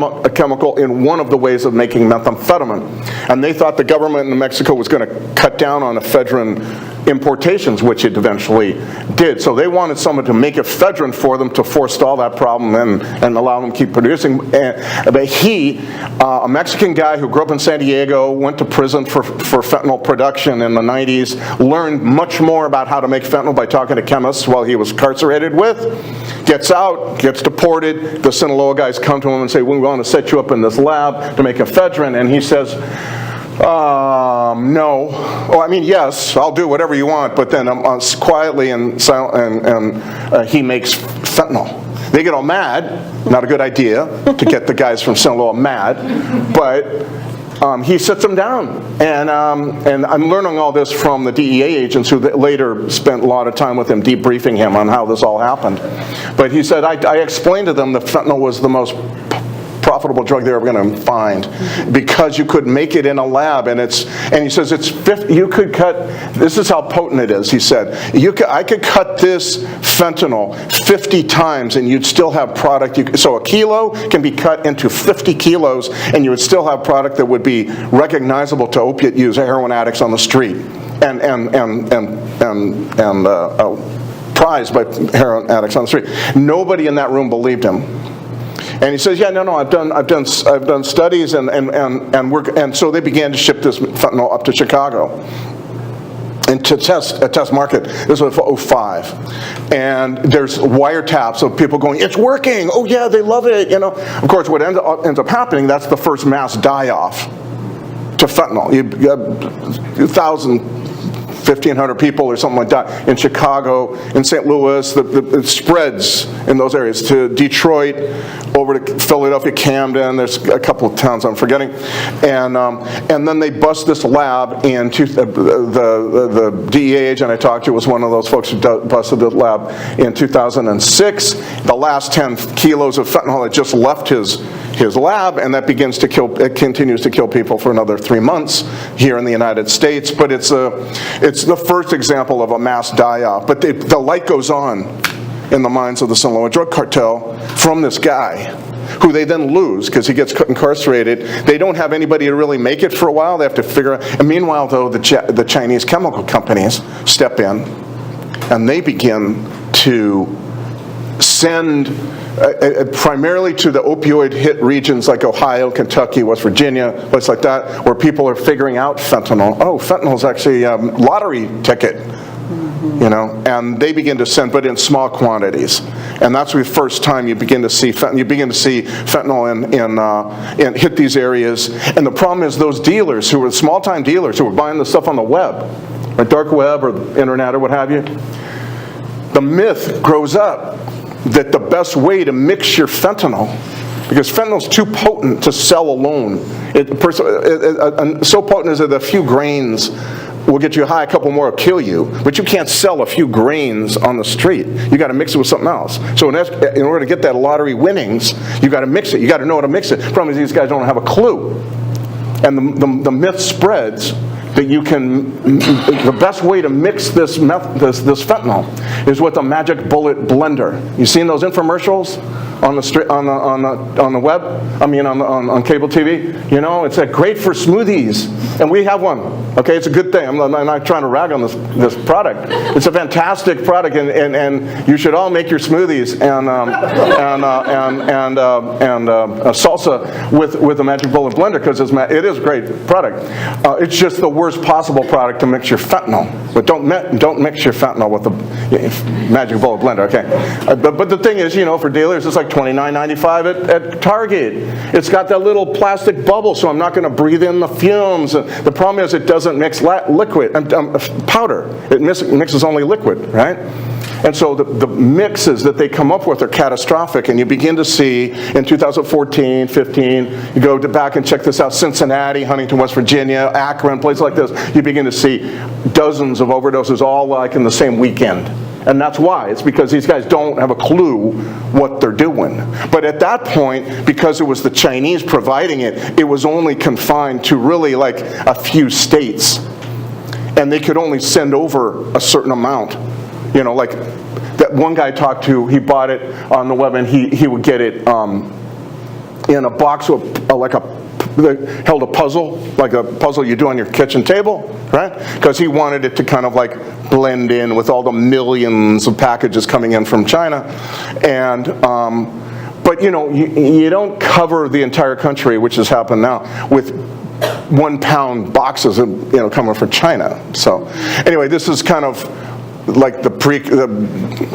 a chemical in one of the ways of making methamphetamine. And they thought the government in Mexico was going to cut down on ephedrine importations, which it eventually did. So they wanted someone to make ephedrine for them to forestall that problem and allow them to keep producing. But he, a Mexican guy who grew up in San Diego, went to prison for fentanyl production in the 90s, learned much more about how to make fentanyl by talking to chemists while he was incarcerated with, gets out, gets deported. The Sinaloa guys come to him and say, we want to set you up in this lab to make ephedrine. And he says, no. Oh, I mean, yes, I'll do whatever you want, but then quietly and he makes fentanyl. They get all mad. Not a good idea to get the guys from Sinaloa mad, but he sits them down. And I'm learning all this from the DEA agents who later spent a lot of time with him debriefing him on how this all happened. But he said, I explained to them that fentanyl was the most profitable drug they're ever going to find because you could make it in a lab, and he says it's 50, you could cut, this is how potent it is, he said, I could cut this fentanyl 50 times and you'd still have product, so a kilo can be cut into 50 kilos and you would still have product that would be recognizable to opiate users, heroin addicts on the street, and prized by heroin addicts on the street. Nobody in that room believed him. And he says, yeah, no, I've done studies, and so they began to ship this fentanyl up to Chicago and to test market. This was 2005, and there's wiretaps of people going, it's working. Oh yeah, they love it. You know, of course, what ends up happening, that's the first mass die-off to fentanyl. You have 1,000. 1,500 people or something like that in Chicago, in St. Louis. It spreads in those areas to Detroit, over to Philadelphia, Camden. There's a couple of towns I'm forgetting, and then they bust this lab. And the DEA agent I talked to was one of those folks who busted the lab in 2006. The last 10 kilos of fentanyl had just left his lab, and that continues to kill people for another 3 months here in the United States. But it's the first example of a mass die-off. But the light goes on in the minds of the Sinaloa drug cartel from this guy, who they then lose because he gets incarcerated. They don't have anybody to really make it for a while. They have to figure out. And meanwhile, though, the Chinese chemical companies step in, and they begin to send primarily to the opioid hit regions like Ohio, Kentucky, West Virginia, places like that, where people are figuring out fentanyl. Oh, fentanyl is actually a lottery ticket, you know, and they begin to send, but in small quantities. And that's the first time you begin to see fentanyl in hit these areas. And the problem is those dealers, who were small-time dealers, who were buying the stuff on the web, or dark web, or the internet, or what have you, the myth grows up that the best way to mix your fentanyl, because fentanyl's too potent to sell alone. So potent is that a few grains will get you high, a couple more will kill you, but you can't sell a few grains on the street. You got to mix it with something else. So in order to get that lottery winnings, you got to mix it. You got to know how to mix it. The problem is these guys don't have a clue, and the myth spreads that you can, the best way to mix this fentanyl is with a magic bullet blender. You seen those infomercials on the web? I mean on cable TV? You know, it's great for smoothies, and we have one. Okay, it's a good thing. I'm not trying to rag on this product. It's a fantastic product, and you should all make your smoothies and salsa with a magic bullet blender, because it is a great product. It's just the worst possible product to mix your fentanyl. But don't mix your fentanyl with the magic bullet blender. Okay, but the thing is, you know, for dealers, it's like $29.95 at Target. It's got that little plastic bubble, so I'm not going to breathe in the fumes. The problem is it doesn't mix liquid powder. It mixes only liquid, right? And so the mixes that they come up with are catastrophic, and you begin to see in 2014, 15, you go back and check this out, Cincinnati, Huntington, West Virginia, Akron, places like this, you begin to see dozens of overdoses all like in the same weekend. And that's why. It's because these guys don't have a clue what they're doing. But at that point, because it was the Chinese providing it, it was only confined to really like a few states. And they could only send over a certain amount. You know, like that one guy I talked to, he bought it on the web, and he would get it in a box with that held a puzzle, like a puzzle you do on your kitchen table, right? Because he wanted it to kind of like blend in with all the millions of packages coming in from China. And but you don't cover the entire country, which has happened now, with 1 pound boxes coming from China. So anyway, this is kind of like the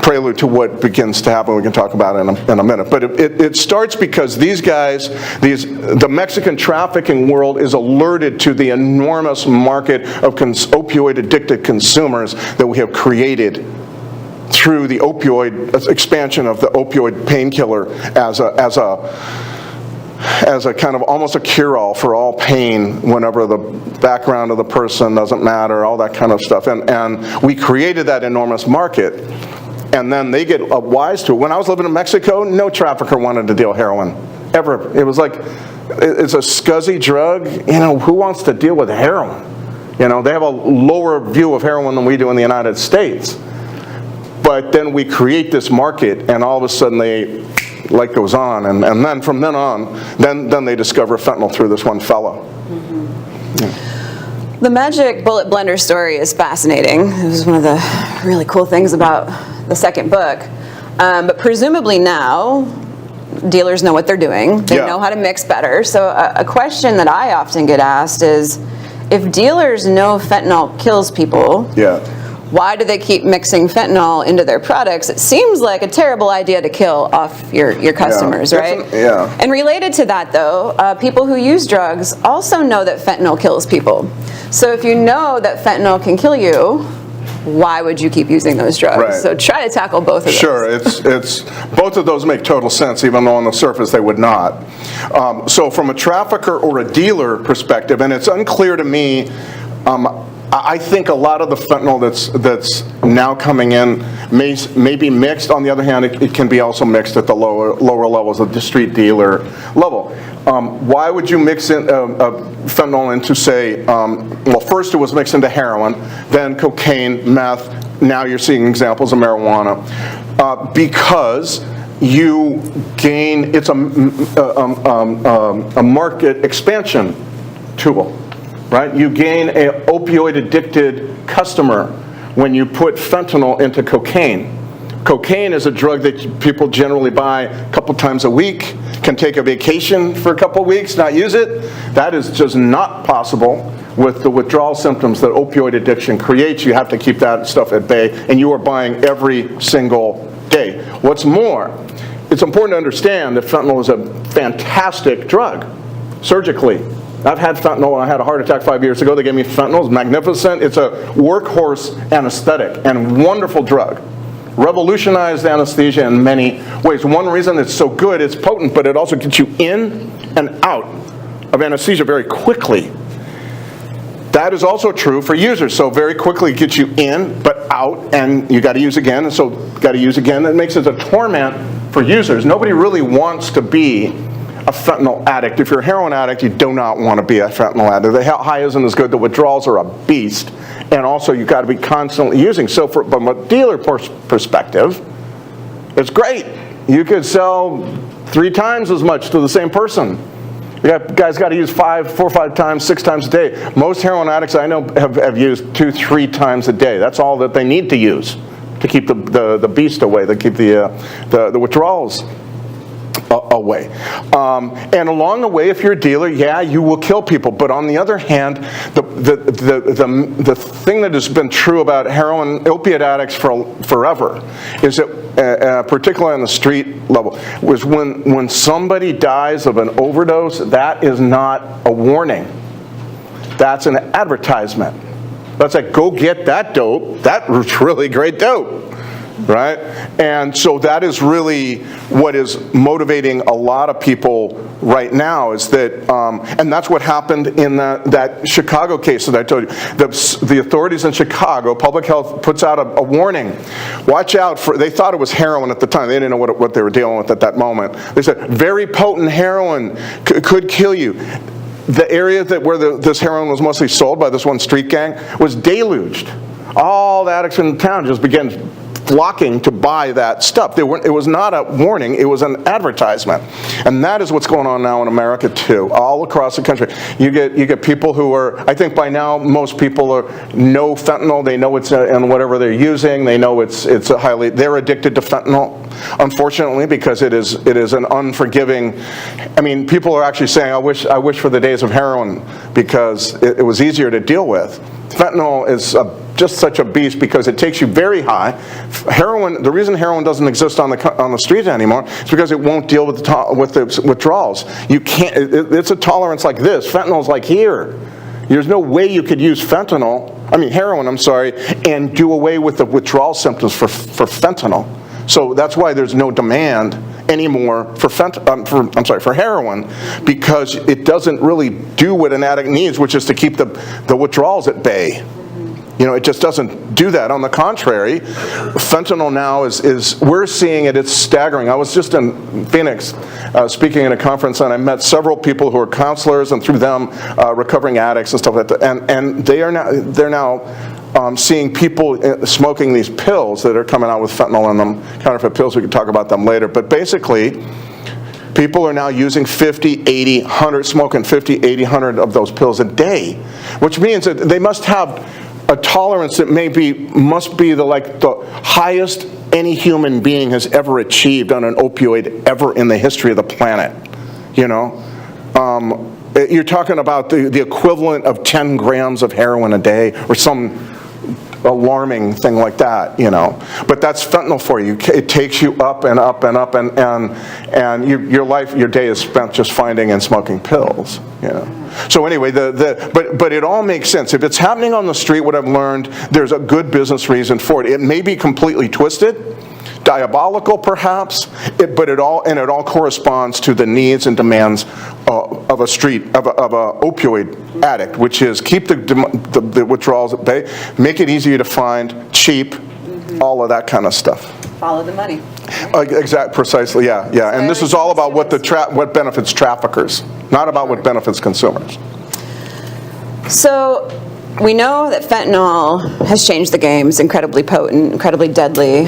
prelude to what begins to happen. We can talk about it in a minute. But it starts because these guys, the Mexican trafficking world is alerted to the enormous market of opioid-addicted consumers that we have created through the opioid expansion of the opioid painkiller as a kind of almost a cure-all for all pain whenever the background of the person doesn't matter, all that kind of stuff. And we created that enormous market, and then they get wise to it. When I was living in Mexico, no trafficker wanted to deal heroin, ever. It was like, it's a scuzzy drug. Who wants to deal with heroin? They have a lower view of heroin than we do in the United States. But then we create this market, and all of a sudden light goes on, and then from then on, then they discover fentanyl through this one fellow. Mm-hmm. Yeah. The magic bullet blender story is fascinating. It was one of the really cool things about the second book. But presumably now, dealers know what they're doing. They know how to mix better. So a question that I often get asked is, if dealers know fentanyl kills people, why do they keep mixing fentanyl into their products? It seems like a terrible idea to kill off your customers, right? And related to that, though, people who use drugs also know that fentanyl kills people. So if you know that fentanyl can kill you, why would you keep using those drugs? Right. So try to tackle both of those. Sure, it's both of those make total sense, even though on the surface they would not. So from a trafficker or a dealer perspective, and it's unclear to me, I think a lot of the fentanyl that's now coming in may be mixed. On the other hand, it can be also mixed at the lower levels of the street dealer level. Why would you mix in fentanyl into, say, well, first it was mixed into heroin, then cocaine, meth, now you're seeing examples of marijuana, because you gain, it's a market expansion tool. Right? You gain an opioid-addicted customer when you put fentanyl into cocaine. Cocaine is a drug that people generally buy a couple times a week, can take a vacation for a couple of weeks, not use it. That is just not possible with the withdrawal symptoms that opioid addiction creates. You have to keep that stuff at bay, and you are buying every single day. What's more, it's important to understand that fentanyl is a fantastic drug, surgically. I've had fentanyl. I had a heart attack 5 years ago. They gave me fentanyl. It's magnificent. It's a workhorse anesthetic and wonderful drug. Revolutionized anesthesia in many ways. One reason it's so good, it's potent, but it also gets you in and out of anesthesia very quickly. That is also true for users. So very quickly it gets you in, but out, and you got to use again, and so got to use again. That makes it a torment for users. Nobody really wants to be a fentanyl addict. If you're a heroin addict, you do not want to be a fentanyl addict. The high isn't as good. The withdrawals are a beast. And also, you've got to be constantly using. So from a dealer perspective, it's great. You could sell 3 times as much to the same person. Guys got to use 4 or 5 times, 6 times a day. Most heroin addicts I know have used 2, 3 times a day. That's all that they need to use to keep the beast away, to keep the withdrawals away. And along the way, if you're a dealer, you will kill people. But on the other hand, the thing that has been true about opiate addicts forever is that, particularly on the street level, was when somebody dies of an overdose, that is not a warning. That's an advertisement. That's like, go get that dope. That's really great dope. Right? And so that is really what is motivating a lot of people right now, is that, and that's what happened in that Chicago case that I told you. The authorities in Chicago, public health, puts out a warning. Watch out for, they thought it was heroin at the time. They didn't know what they were dealing with at that moment. They said, very potent heroin could kill you. The area where this heroin was mostly sold by this one street gang was deluged. All the addicts in town just began flocking to buy that stuff. It was not a warning, it was an advertisement. And that is what's going on now in America too, all across the country. You get people who are, I think by now most people know fentanyl, they know it's in whatever they're using, they know they're addicted to fentanyl, unfortunately, because it is an unforgiving, I mean, people are actually saying, I wish for the days of heroin, because it was easier to deal with. Fentanyl is just such a beast because it takes you very high. Heroin, the reason heroin doesn't exist on the street anymore is because it won't deal with the withdrawals. You can't. It's a tolerance like this. Fentanyl's like here. There's no way you could use heroin, I'm sorry, and do away with the withdrawal symptoms for fentanyl. So that's why there's no demand anymore for heroin, because it doesn't really do what an addict needs, which is to keep the withdrawals at bay. It just doesn't do that. On the contrary, fentanyl now we're seeing it, it's staggering. I was just in Phoenix speaking at a conference, and I met several people who are counselors, and through them, recovering addicts and stuff like that. And they're now seeing people smoking these pills that are coming out with fentanyl in them, counterfeit pills. We can talk about them later. But basically, people are now using 50, 80, 100, smoking 50, 80, 100 of those pills a day, which means that they must have a tolerance that must be the highest any human being has ever achieved on an opioid ever in the history of the planet. You're talking about the equivalent of 10 grams of heroin a day, or some alarming thing like that, But that's fentanyl for you. It takes you up and up and up, and your day is spent just finding and smoking pills, So anyway, but it all makes sense. If it's happening on the street, what I've learned, there's a good business reason for it. It may be completely twisted, diabolical perhaps, but it all corresponds to the needs and demands of a opioid addict, which is keep the withdrawals at bay, make it easier to find, cheap, all of that kind of stuff. Follow the money. Precisely, yeah. And this is all about what benefits traffickers, not about what benefits consumers. So we know that fentanyl has changed the game. It's incredibly potent, incredibly deadly.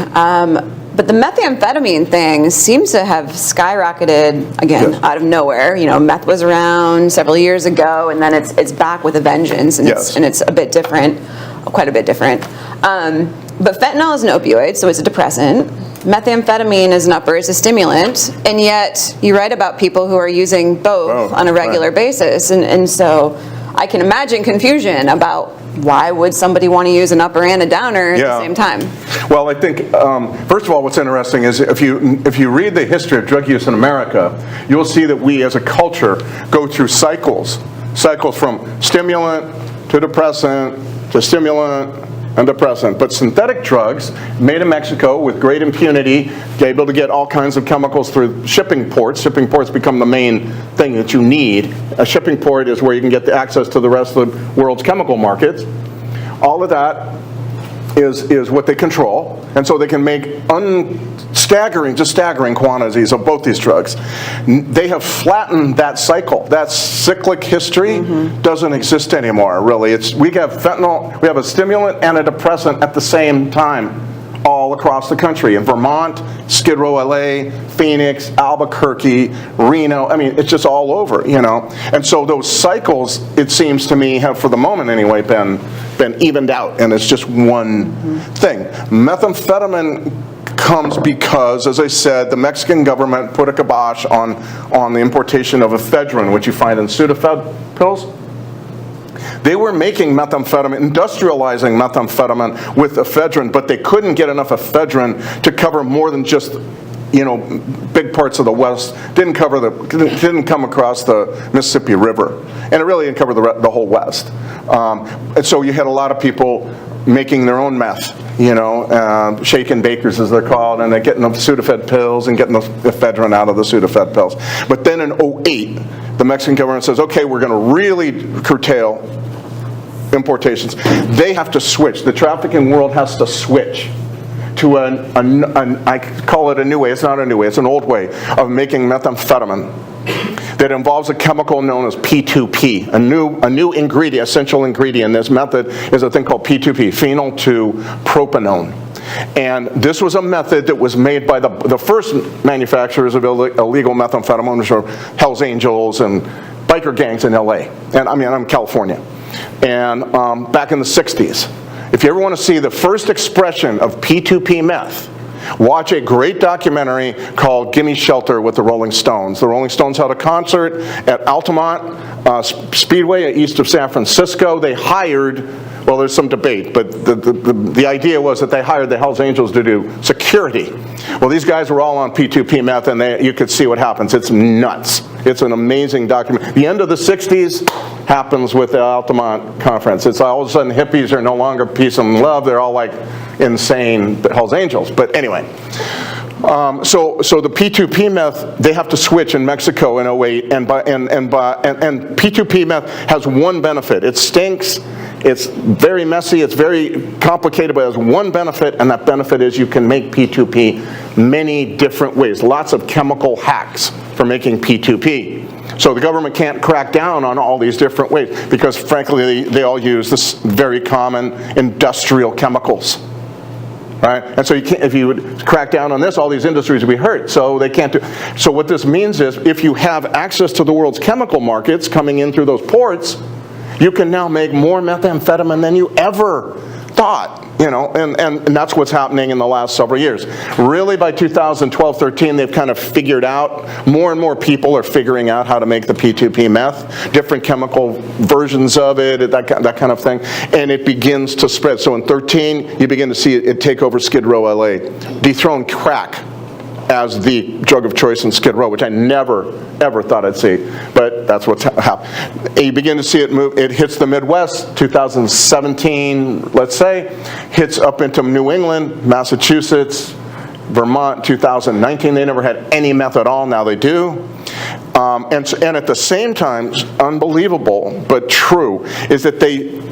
But the methamphetamine thing seems to have skyrocketed again out of nowhere. Meth was around several years ago, and then it's back with a vengeance, and it's a bit different, quite a bit different. But fentanyl is an opioid, so it's a depressant. Methamphetamine is an upper, it's a stimulant, and yet you write about people who are using both on a regular basis, and so I can imagine confusion about why would somebody want to use an upper and a downer at the same time? Well, I think, first of all, what's interesting is if you read the history of drug use in America, you'll see that we as a culture go through cycles from stimulant to depressant to stimulant and depressant. But synthetic drugs made in Mexico with great impunity, able to get all kinds of chemicals through shipping ports. Shipping ports become the main thing that you need. A shipping port is where you can get the access to the rest of the world's chemical markets. All of that is what they control, and so they can make staggering quantities of both these drugs. They have flattened that cycle. That cyclic history doesn't exist anymore, really. We have fentanyl, we have a stimulant and a depressant at the same time all across the country. In Vermont, Skid Row, LA, Phoenix, Albuquerque, Reno, it's just all over, And so those cycles, it seems to me, have, for the moment anyway, been evened out, and it's just one thing. Methamphetamine comes because, as I said, the Mexican government put a kibosh on the importation of ephedrine, which you find in Sudafed pills. They were making methamphetamine, industrializing methamphetamine with ephedrine, but they couldn't get enough ephedrine to cover more than just, big parts of the West. Didn't come across the Mississippi River, and it really didn't cover the whole West. And so you had a lot of people making their own meth, shake and bakers as they're called, and they're getting the Sudafed pills and getting the ephedrine out of the Sudafed pills. But then in 2008, the Mexican government says, okay, we're going to really curtail importations. They have to switch. The trafficking world has to switch to I call it a new way. It's not a new way. It's an old way of making methamphetamine that involves a chemical known as P2P, a new ingredient, essential ingredient in this method is a thing called P2P, phenyl to propanone. And this was a method that was made by the first manufacturers of illegal methamphetamine, which were Hells Angels and biker gangs in LA. And I'm California. And back in the 60s. If you ever want to see the first expression of P2P meth, watch a great documentary called Gimme Shelter with the Rolling Stones. The Rolling Stones held a concert at Altamont Speedway east of San Francisco. They hired, well, there's some debate, but the idea was that they hired the Hells Angels to do security. Well, these guys were all on P2P meth, and you could see what happens. It's nuts. It's an amazing document. The end of the 60s happens with the Altamont conference. It's all of a sudden hippies are no longer peace and love. They're all like insane Hells Angels. But anyway, so the P2P meth, they have to switch in Mexico in 08, and P2P meth has one benefit. It stinks. It's very messy, it's very complicated, but it has one benefit, and that benefit is you can make P2P many different ways. Lots of chemical hacks for making P2P. So the government can't crack down on all these different ways because, frankly, they all use this very common industrial chemicals. Right? And so if you would crack down on this, all these industries would be hurt. So they can't do. So what this means is if you have access to the world's chemical markets coming in through those ports, you can now make more methamphetamine than you ever thought, and that's what's happening in the last several years. Really, by 2012-13, they've kind of figured out, more and more people are figuring out how to make the P2P meth, different chemical versions of it, that kind of thing, and it begins to spread. So in 13, you begin to see it take over Skid Row, LA, dethrone crack as the drug of choice in Skid Row, which I never, ever thought I'd see. But that's what's happened. You begin to see it move. It hits the Midwest, 2017, let's say. Hits up into New England, Massachusetts, Vermont, 2019. They never had any meth at all. Now they do. And at the same time, unbelievable but true, is that they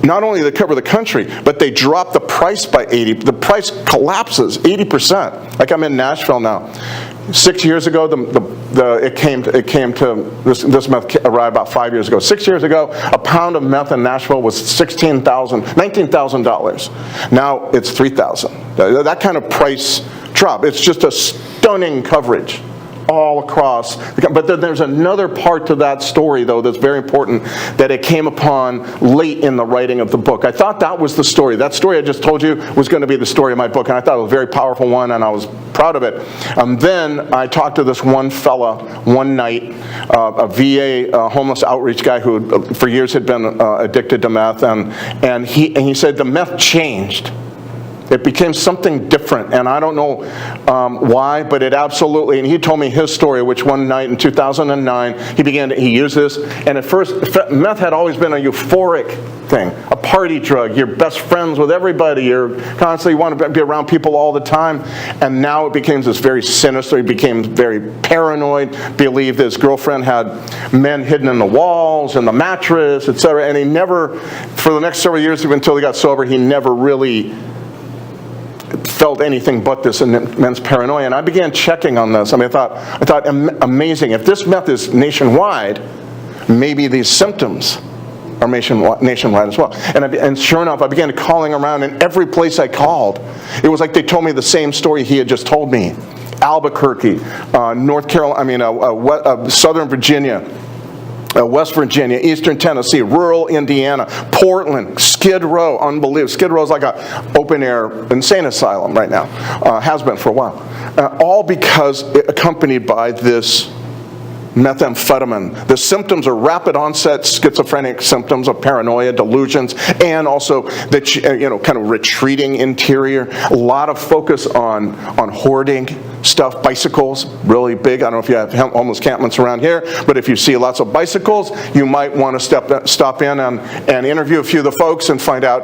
not only they cover the country, but they drop the price by 80. The price collapses 80%. Like I'm in Nashville now. 6 years ago, it came to this meth arrived about 5 years ago. 6 years ago, a pound of meth in Nashville was $19,000. Now it's $3,000. That kind of price drop. It's just a stunning coverage all across. But then there's another part to that story, though, that's very important, that it came upon late in the writing of the book. I thought that was the story. That story I just told you was going to be the story of my book, and I thought it was a very powerful one, and I was proud of it. Then I talked to this one fella one night, a VA homeless outreach guy who for years had been addicted to meth, and he said the meth changed. It became something different, and I don't know why, but it absolutely, and he told me his story, which one night in 2009, he used this, and at first, meth had always been a euphoric thing, a party drug. You're best friends with everybody, you're constantly want to be around people all the time, and now it became this very sinister, he became very paranoid, believed his girlfriend had men hidden in the walls and the mattress, etc., and he never, for the next several years, until he got sober, he never really felt anything but this immense paranoia, and I began checking on this. I thought, amazing. If this meth is nationwide, maybe these symptoms are nationwide as well. And sure enough, I began calling around, and every place I called, it was like they told me the same story he had just told me. Albuquerque, North Carolina, Southern Virginia, West Virginia, Eastern Tennessee, rural Indiana, Portland, Skid Row, unbelievable. Skid Row is like an open-air insane asylum right now, has been for a while. All because accompanied by this methamphetamine. The symptoms are rapid onset schizophrenic symptoms of paranoia, delusions, and also the kind of retreating interior. A lot of focus on hoarding stuff, bicycles, really big. I don't know if you have homeless encampments around here, but if you see lots of bicycles, you might want to stop in and interview a few of the folks and find out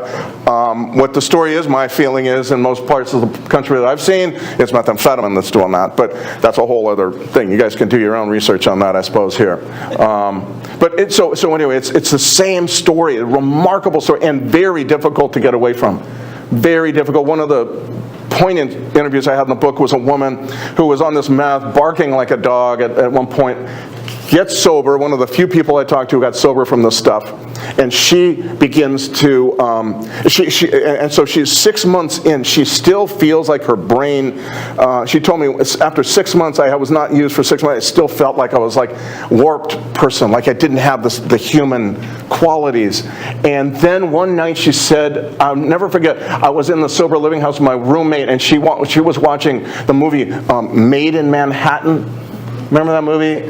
what the story is. My feeling is, in most parts of the country that I've seen, it's methamphetamine that's doing that, but that's a whole other thing. You guys can do your own research on that, I suppose, here. So anyway, it's the same story, a remarkable story, and very difficult to get away from. Very difficult. One of the poignant interviews I had in the book was a woman who was on this meth, barking like a dog at one point, gets sober, one of the few people I talked to who got sober from this stuff, and she begins to, and so she's 6 months in, she still feels like her brain, she told me after 6 months, I was not used for 6 months, I still felt like I was like warped person, like I didn't have the human qualities. And then one night she said, I'll never forget, I was in the sober living house with my roommate, and she was watching the movie Made in Manhattan. Remember that movie?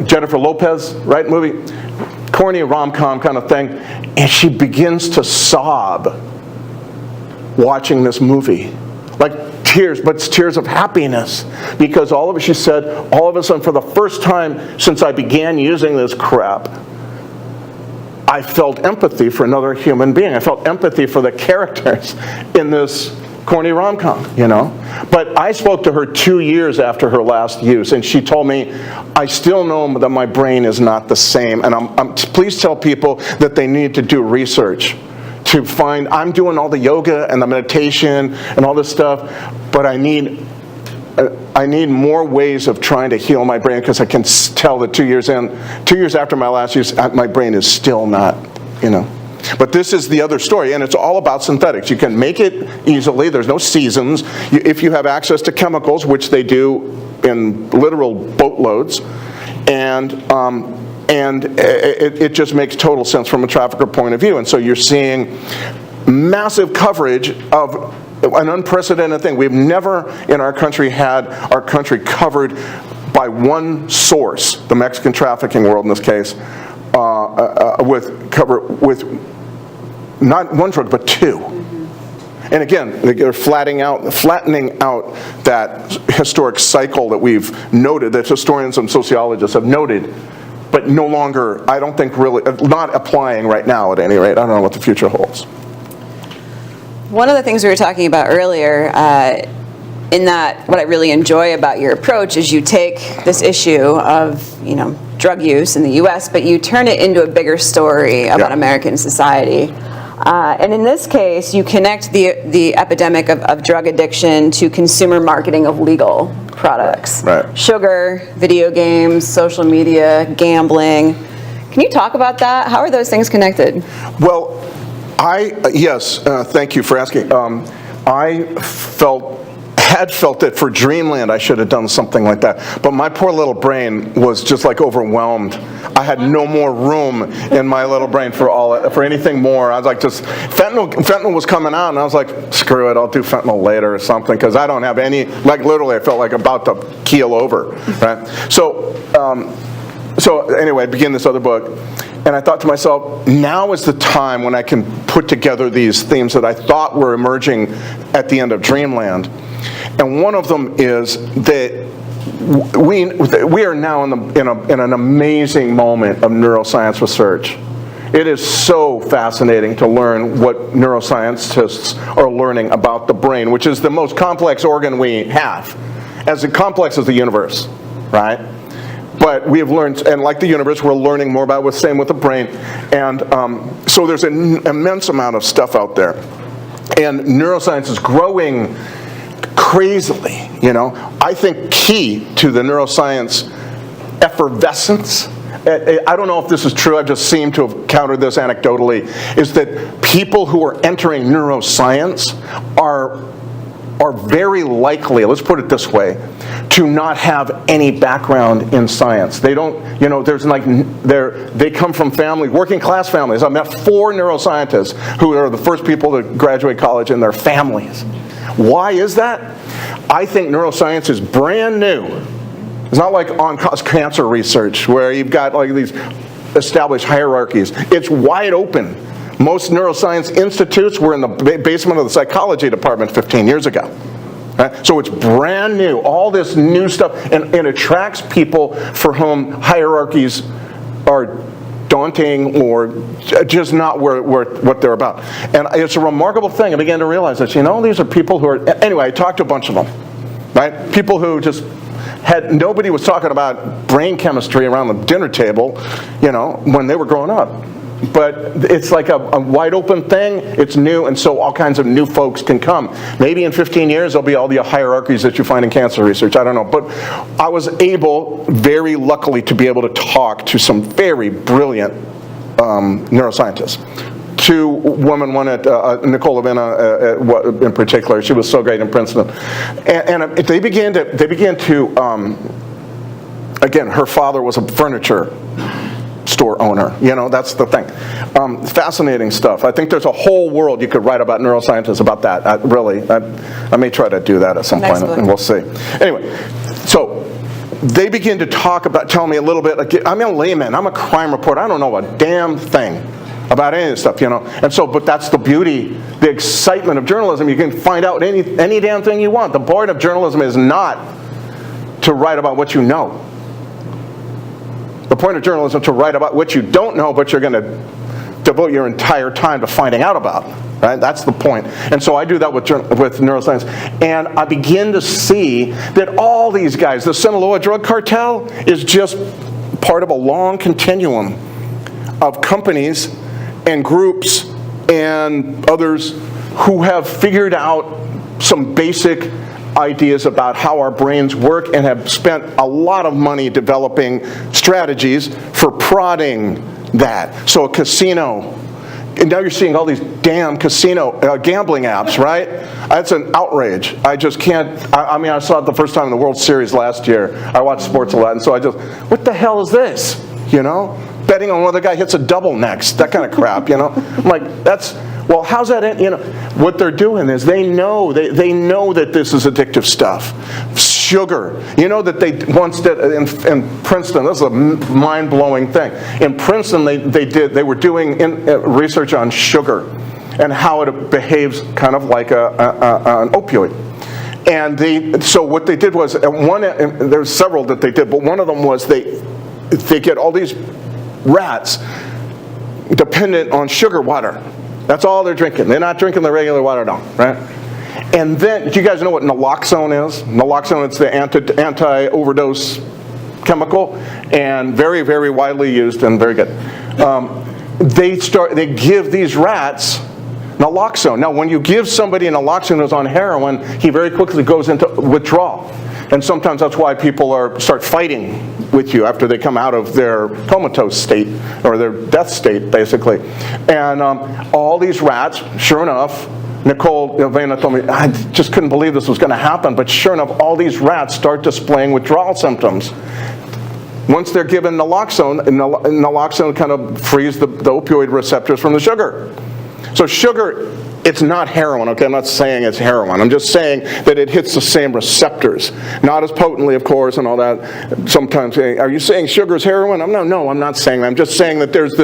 Jennifer Lopez, right, movie? Corny rom-com kind of thing. And she begins to sob watching this movie. Like tears, but it's tears of happiness. Because she said, all of a sudden, for the first time since I began using this crap, I felt empathy for another human being. I felt empathy for the characters in this corny rom-com, you know. But I spoke to her 2 years after her last use, and she told me, I still know that my brain is not the same, and please tell people that they need to do research to find, I'm doing all the yoga and the meditation and all this stuff, but I need more ways of trying to heal my brain, because I can tell that 2 years after my last use, my brain is still not, you know. But this is the other story, and it's all about synthetics. You can make it easily. There's no seasons. If you have access to chemicals, which they do in literal boatloads, and it just makes total sense from a trafficker point of view. And so you're seeing massive coverage of an unprecedented thing. We've never in our country had our country covered by one source, the Mexican trafficking world in this case, with not one drug, but two. And again, they're flattening out that historic cycle that we've noted, that historians and sociologists have noted, but no longer, I don't think really, not applying right now at any rate. I don't know what the future holds. One of the things we were talking about earlier, in that what I really enjoy about your approach is you take this issue of, you know, drug use in the U.S., but you turn it into a bigger story about American society. And in this case, you connect the epidemic of drug addiction to consumer marketing of legal products. Right. Sugar, video games, social media, gambling. Can you talk about that? How are those things connected? Well, yes, thank you for asking. I had felt that for Dreamland I should have done something like that, but my poor little brain was just like overwhelmed. I had no more room in my little brain for anything more. I was like, just fentanyl was coming out, and I was like, screw it, I'll do fentanyl later or something, because I don't have any, like literally I felt like about to keel over, right? So anyway, I began this other book, and I thought to myself, now is the time when I can put together these themes that I thought were emerging at the end of Dreamland. And one of them is that we are now in an amazing moment of neuroscience research. It is so fascinating to learn what neuroscientists are learning about the brain, which is the most complex organ we have, as complex as the universe, right? But we have learned, and like the universe, we're learning more about what's same with the brain. And so there's an immense amount of stuff out there. And neuroscience is growing crazily, you know. I think key to the neuroscience effervescence, I don't know if this is true, I've just seemed to have countered this anecdotally, is that people who are entering neuroscience are very likely, let's put it this way, to not have any background in science. They don't, you know, they come from working class families. I met 4 neuroscientists who are the first people to graduate college in their families. Why is that? I think neuroscience is brand new. It's not like on-cause cancer research where you've got like these established hierarchies. It's wide open. Most neuroscience institutes were in the basement of the psychology department 15 years ago. Right? So it's brand new, all this new stuff, and it attracts people for whom hierarchies are daunting or just not what they're about. And it's a remarkable thing. I began to realize that, you know, these are people who are, anyway, I talked to a bunch of them, right? People who just nobody was talking about brain chemistry around the dinner table, you know, when they were growing up. but it's like a wide open thing. It's new, and so all kinds of new folks can come. Maybe in 15 years there'll be all the hierarchies that you find in cancer research. I don't know. But I was able, very luckily, to be able to talk to some very brilliant neuroscientists. Two women, one at Nicole Levina in particular. She was so great in Princeton, and they began to. Again, her father was a furniture store owner. You know, that's the thing. Fascinating stuff. I think there's a whole world you could write about neuroscientists about that. I may try to do that at some point, and we'll see. Anyway, so they begin to tell me a little bit. Like, I'm a layman. I'm a crime reporter. I don't know a damn thing about any of this stuff, you know. And so, but that's the beauty, the excitement of journalism. You can find out any damn thing you want. The point of journalism is not to write about what you know. The point of journalism is to write about what you don't know, but you're going to devote your entire time to finding out about. Right? That's the point. And so I do that with neuroscience. And I begin to see that all these guys, the Sinaloa drug cartel is just part of a long continuum of companies and groups and others who have figured out some basic ideas about how our brains work and have spent a lot of money developing strategies for prodding that. So a casino, and now you're seeing all these damn casino gambling apps, right? That's an outrage. I just can't, I mean, I saw it the first time in the World Series last year. I watch sports a lot, and so I just, what the hell is this, you know? Betting on whether the guy hits a double next, that kind of crap, you know? I'm like, that's, well, how's that, you know? What they're doing is they know that this is addictive stuff. Sugar. You know that they once did in Princeton, this is a mind-blowing thing. In Princeton, they were doing research on sugar and how it behaves kind of like an opioid. And so what they did was, there's several that they did, but one of them was they get all these rats dependent on sugar water. That's all they're drinking. They're not drinking the regular water at all, right? And then, do you guys know what naloxone is? Naloxone, it's the anti-overdose chemical, and very, very widely used and very good. They give these rats naloxone. Now, when you give somebody naloxone who's on heroin, he very quickly goes into withdrawal. And sometimes that's why people start fighting with you after they come out of their comatose state, or their death state, basically. And all these rats, sure enough, Nicole Levina told me, I just couldn't believe this was going to happen, but sure enough, all these rats start displaying withdrawal symptoms. Once they're given naloxone, naloxone kind of frees the opioid receptors from the sugar. So sugar, it's not heroin, okay? I'm not saying it's heroin. I'm just saying that it hits the same receptors. Not as potently, of course, and all that. Sometimes, are you saying sugar is heroin? No, I'm not saying that. I'm just saying that there's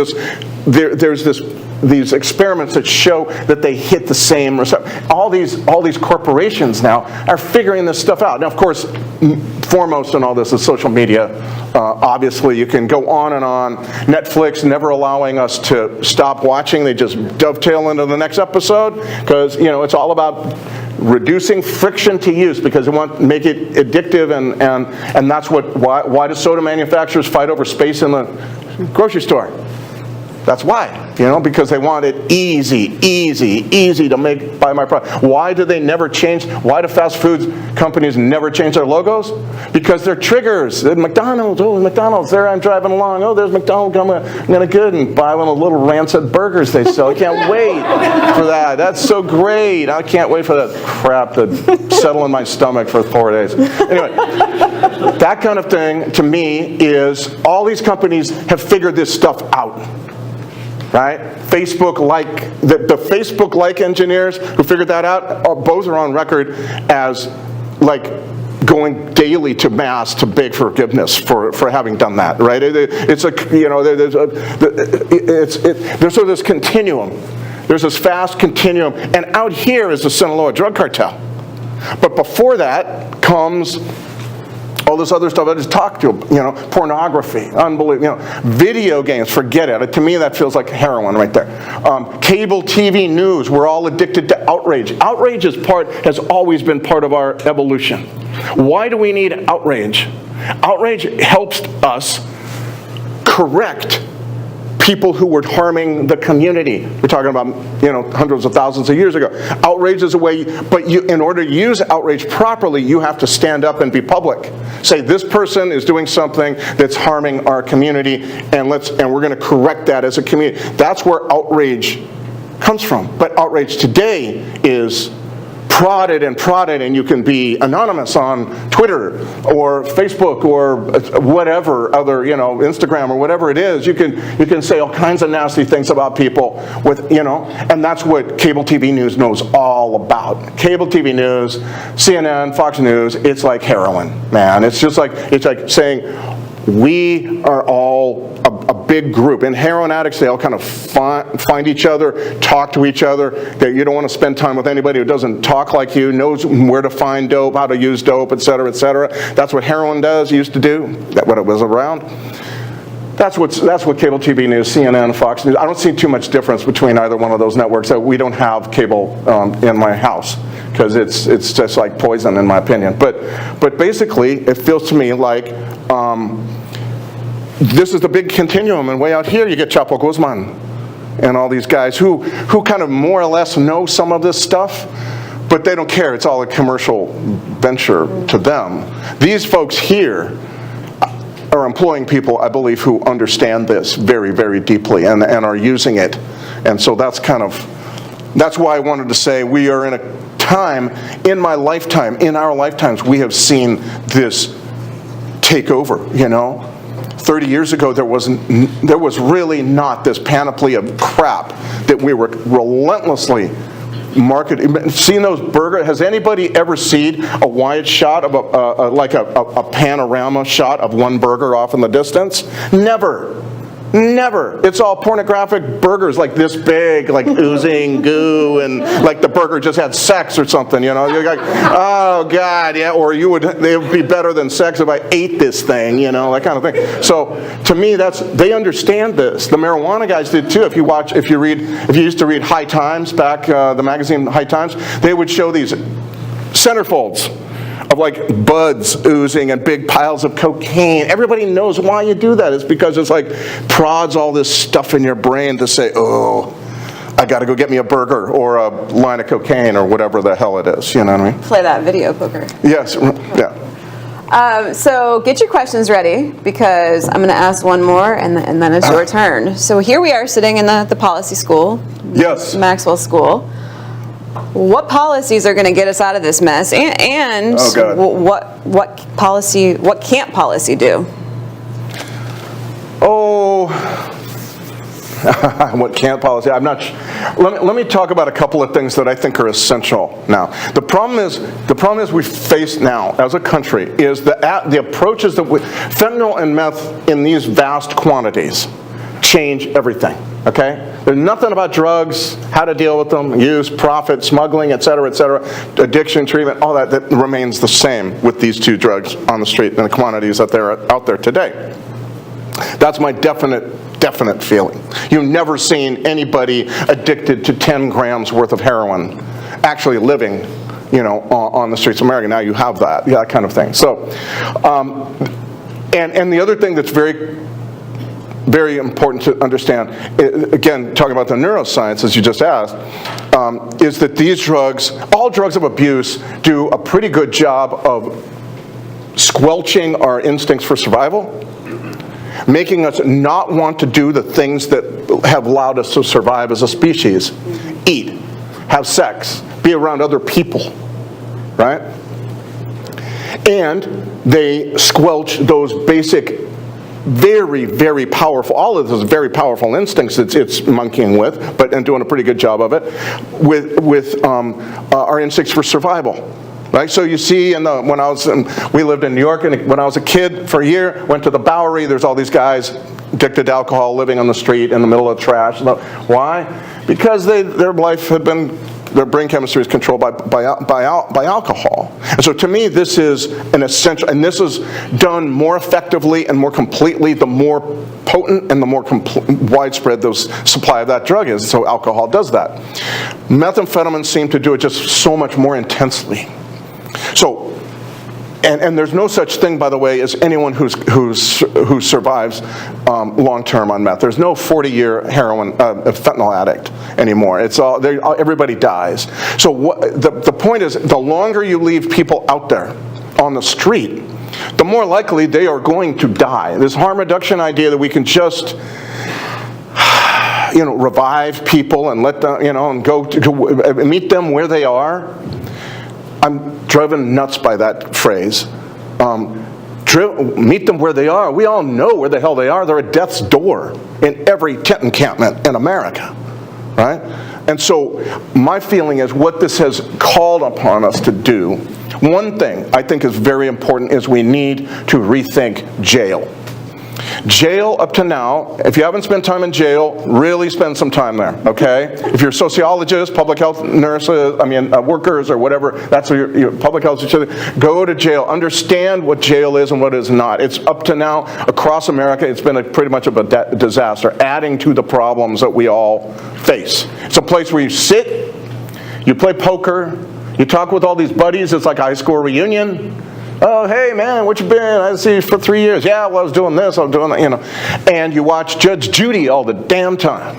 these experiments that show that they hit the same receptor. All these corporations now are figuring this stuff out. Now, of course, foremost in all this is social media. Obviously, you can go on and on. Netflix never allowing us to stop watching. They just dovetail into the next episode because, you know, it's all about reducing friction to use because they want to make it addictive, and that's why do soda manufacturers fight over space in the grocery store? That's why, you know, because they want it easy to buy my product. Why do they never change? Why do fast food companies never change their logos? Because they're triggers. McDonald's, there I'm driving along. Oh, there's McDonald's, I'm going to go and buy one of the little rancid burgers they sell. I can't wait for that. That's so great. I can't wait for that crap to settle in my stomach for 4 days. Anyway, that kind of thing, to me, is all these companies have figured this stuff out. Right? Facebook-like, the Facebook-like engineers who figured that out, both are on record as like going daily to mass to beg forgiveness for having done that. Right? It's a, you know, there's sort of this continuum. There's this vast continuum, and out here is the Sinaloa drug cartel. But before that comes all this other stuff I just talked to, you know, pornography, unbelievable, you know, video games, forget it. To me, that feels like heroin right there. Cable TV news, we're all addicted to outrage. Outrage has always been part of our evolution. Why do we need outrage? Outrage helps us correct people who were harming the community. We're talking about, hundreds of thousands of years ago. Outrage is a way, but in order to use outrage properly, you have to stand up and be public. Say, this person is doing something that's harming our community, and we're going to correct that as a community. That's where outrage comes from. But outrage today is prodded, and you can be anonymous on Twitter or Facebook or whatever other, Instagram or whatever it is. You can say all kinds of nasty things about people and that's what cable TV news knows all about. Cable TV news, CNN, Fox News, it's like heroin, man. It's like saying we are all a big group. And heroin addicts, they all kind of find each other, talk to each other. That you don't want to spend time with anybody who doesn't talk like you, knows where to find dope, how to use dope, et cetera, et cetera. That's what heroin used to do, when it was around. That's what cable TV news, CNN, Fox News. I don't see too much difference between either one of those networks. We don't have cable in my house because it's just like poison, in my opinion. But basically, it feels to me like this is the big continuum, and way out here you get Chapo Guzman and all these guys who kind of more or less know some of this stuff, but they don't care. It's all a commercial venture to them. These folks here are employing people, I believe, who understand this very, very deeply and are using it. And so that's why I wanted to say we are in a time, in our lifetimes, we have seen this take over, 30 years ago, there was really not this panoply of crap that we were relentlessly marketing. Seen those burgers? Has anybody ever seen a wide shot of a panorama shot of one burger off in the distance? Never. Never. It's all pornographic burgers like this big, like oozing goo, and like the burger just had sex or something, You're like, oh God, yeah, or it would be better than sex if I ate this thing, that kind of thing. So to me, they understand this. The marijuana guys did too. If you used to read High Times back, the magazine High Times, they would show these centerfolds of like buds oozing and big piles of cocaine. Everybody knows why you do that. It's because it's like prods all this stuff in your brain to say, oh, I got to go get me a burger or a line of cocaine or whatever the hell it is. You know what I mean? Play that video poker. Yes. Yeah. So get your questions ready, because I'm going to ask one more, and then it's your turn. So here we are sitting in the policy school. Yes. Maxwell School. What policies are going to get us out of this mess, and oh, God. what can't policy do? Oh, what can't policy? I'm not. Let me talk about a couple of things that I think are essential now. The problem is we face now as a country is the approaches that fentanyl and meth in these vast quantities change everything. Okay? There's nothing about drugs, how to deal with them, use, profit, smuggling, et cetera, addiction, treatment, all that remains the same with these two drugs on the street and the quantities that are out there today. That's my definite feeling. You've never seen anybody addicted to 10 grams worth of heroin actually living, on the streets of America. Now you have that kind of thing. So, and the other thing that's very very important to understand, again, talking about the neuroscience, as you just asked, is that these drugs, all drugs of abuse, do a pretty good job of squelching our instincts for survival, making us not want to do the things that have allowed us to survive as a species. Eat, have sex, be around other people, right? And they squelch those basic very, very powerful, all of those very powerful instincts it's monkeying with, and doing a pretty good job of it, with our instincts for survival. Right? So you see, we lived in New York, and when I was a kid for a year, went to the Bowery, there's all these guys addicted to alcohol, living on the street in the middle of trash. Why? Because their life had been, their brain chemistry is controlled by alcohol. And so to me, this is an essential, and this is done more effectively and more completely the more potent and the more widespread the supply of that drug is. So alcohol does that. Methamphetamines seem to do it just so much more intensely. So And there's no such thing, by the way, as anyone who survives long-term on meth. There's no 40-year fentanyl addict anymore. It's all everybody dies. So the point is, the longer you leave people out there on the street, the more likely they are going to die. This harm reduction idea that we can just revive people and let them, and go to meet them where they are. I'm driven nuts by that phrase. Meet them where they are. We all know where the hell they are. They're at death's door in every tent encampment in America, right? And so my feeling is what this has called upon us to do, one thing I think is very important is we need to rethink jail. Jail up to now, if you haven't spent time in jail, really spend some time there, okay? If you're sociologists, public health nurses, workers or whatever, that's your public health, go to jail. Understand what jail is and what is not. It's up to now, across America, it's been pretty much of a disaster, adding to the problems that we all face. It's a place where you sit, you play poker, you talk with all these buddies, it's like a high school reunion. Oh, hey, man, what you been? I didn't see you for 3 years. Yeah, well, I was doing this, I was doing that, And you watch Judge Judy all the damn time,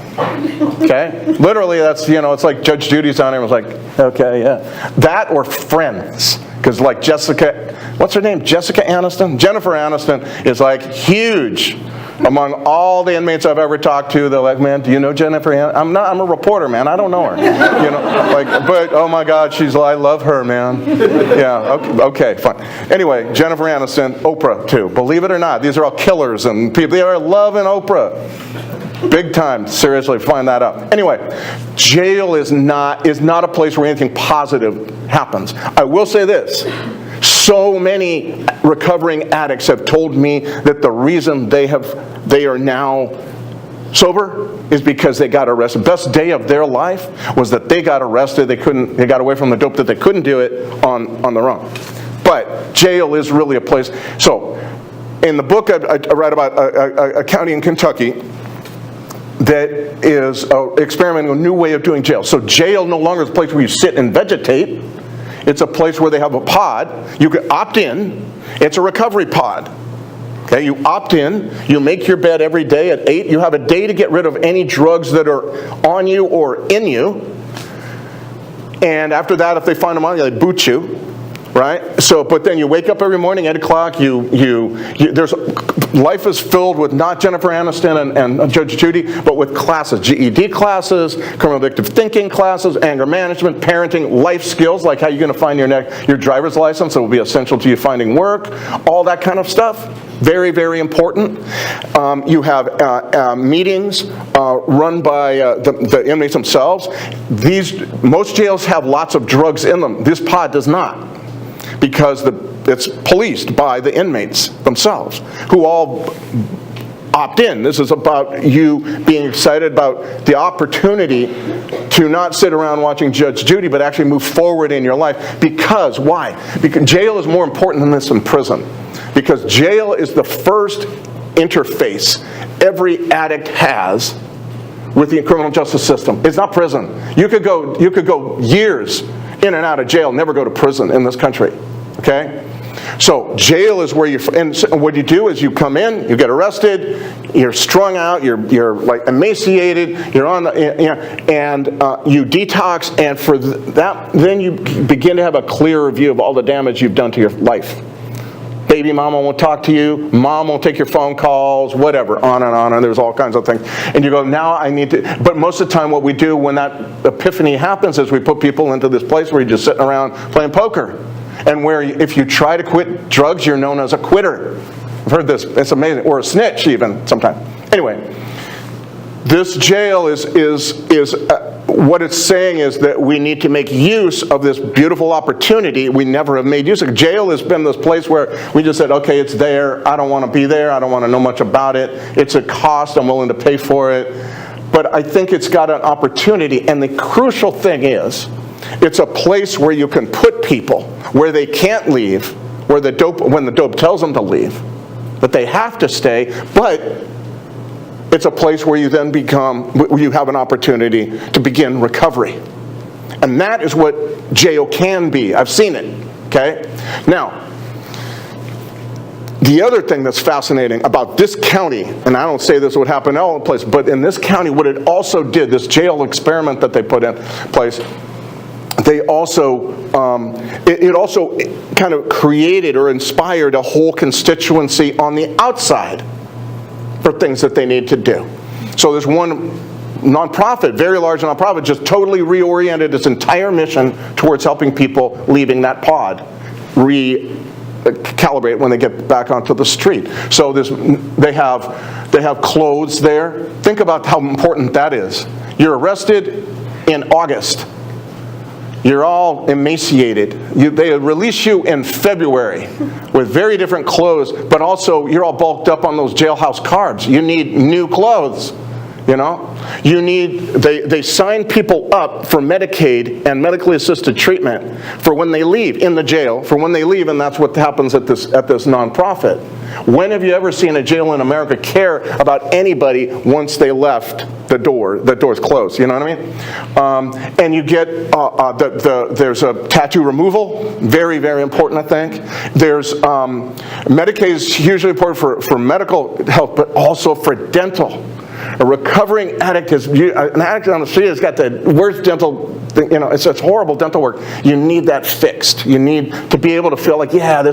okay? Literally, that's, it's like Judge Judy's on there, and it's like, okay, yeah. That or Friends, because like Jessica, what's her name? Jessica Aniston? Jennifer Aniston is like huge among all the inmates I've ever talked to. They're like, man, do you know Jennifer Aniston? I'm a reporter, man. I don't know her. But oh my God, I love her, man. Yeah, okay, fine. Anyway, Jennifer Aniston, Oprah too. Believe it or not, these are all killers and people. They are loving Oprah. Big time, seriously, find that out. Anyway, jail is not a place where anything positive happens. I will say this. So many recovering addicts have told me that the reason they are now sober is because they got arrested. The best day of their life was that they got arrested. They got away from the dope that they couldn't do it on their own. But jail is really a place. So in the book I write about a county in Kentucky that is experimenting with a new way of doing jail. So jail no longer is a place where you sit and vegetate. It's a place where they have a pod. You can opt in. It's a recovery pod. Okay, you opt in. You make your bed every day at 8. You have a day to get rid of any drugs that are on you or in you. And after that, if they find them on you, they boot you. Right? So, but then you wake up every morning, 8 o'clock, life is filled with not Jennifer Aniston and Judge Judy, but with classes, GED classes, criminal addictive thinking classes, anger management, parenting, life skills, like how you're going to find your driver's license. It will be essential to you finding work, all that kind of stuff. Very, very important. You have meetings run by the inmates themselves. Most jails have lots of drugs in them. This pod does not, because it's policed by the inmates themselves, who all opt in. This is about you being excited about the opportunity to not sit around watching Judge Judy, but actually move forward in your life. Because, why? Because jail is more important than this in prison. Because jail is the first interface every addict has with the criminal justice system. It's not prison. You could go years in and out of jail, never go to prison in this country. Okay? So jail is where and what you do is you come in, you get arrested, you're strung out, you're like emaciated, you're on and you detox, and for that, then you begin to have a clearer view of all the damage you've done to your life. Baby mama won't talk to you, mom won't take your phone calls, whatever, on, and there's all kinds of things. And you go, now I need to, but most of the time what we do when that epiphany happens is we put people into this place where you're just sitting around playing poker. And where if you try to quit drugs, you're known as a quitter. I've heard this, it's amazing, or a snitch even sometimes. Anyway, this jail is what it's saying is that we need to make use of this beautiful opportunity we never have made use of. Jail has been this place where we just said, okay, it's there, I don't want to be there, I don't want to know much about it, it's a cost, I'm willing to pay for it. But I think it's got an opportunity, and the crucial thing is, it's a place where you can put people where they can't leave, when the dope tells them to leave, that they have to stay, but it's a place where you then where you have an opportunity to begin recovery. And that is what jail can be. I've seen it, okay? Now, The other thing that's fascinating about this county, and I don't say this would happen all over the place, but in this county, what it also did, this jail experiment that they put in place, they also, it also kind of created or inspired a whole constituency on the outside for things that they need to do. So there's one nonprofit, very large nonprofit, just totally reoriented its entire mission towards helping people leaving that pod recalibrate when they get back onto the street. So they have clothes there. Think about how important that is. You're arrested in August. You're all emaciated. They release you in February with very different clothes, but also you're all bulked up on those jailhouse carbs. You need new clothes, you know? They sign people up for Medicaid and medically assisted treatment for when they leave in the jail, for when they leave, and that's what happens at this nonprofit. When have you ever seen a jail in America care about anybody once they left the door? The door's closed, you know what I mean? And you get, there's a tattoo removal, very, very important, I think. There's, Medicaid is hugely important for medical health, but also for dental. A recovering addict an addict on the street has got the worst dental thing, you know, it's horrible dental work. You need that fixed. You need to be able to feel like, yeah,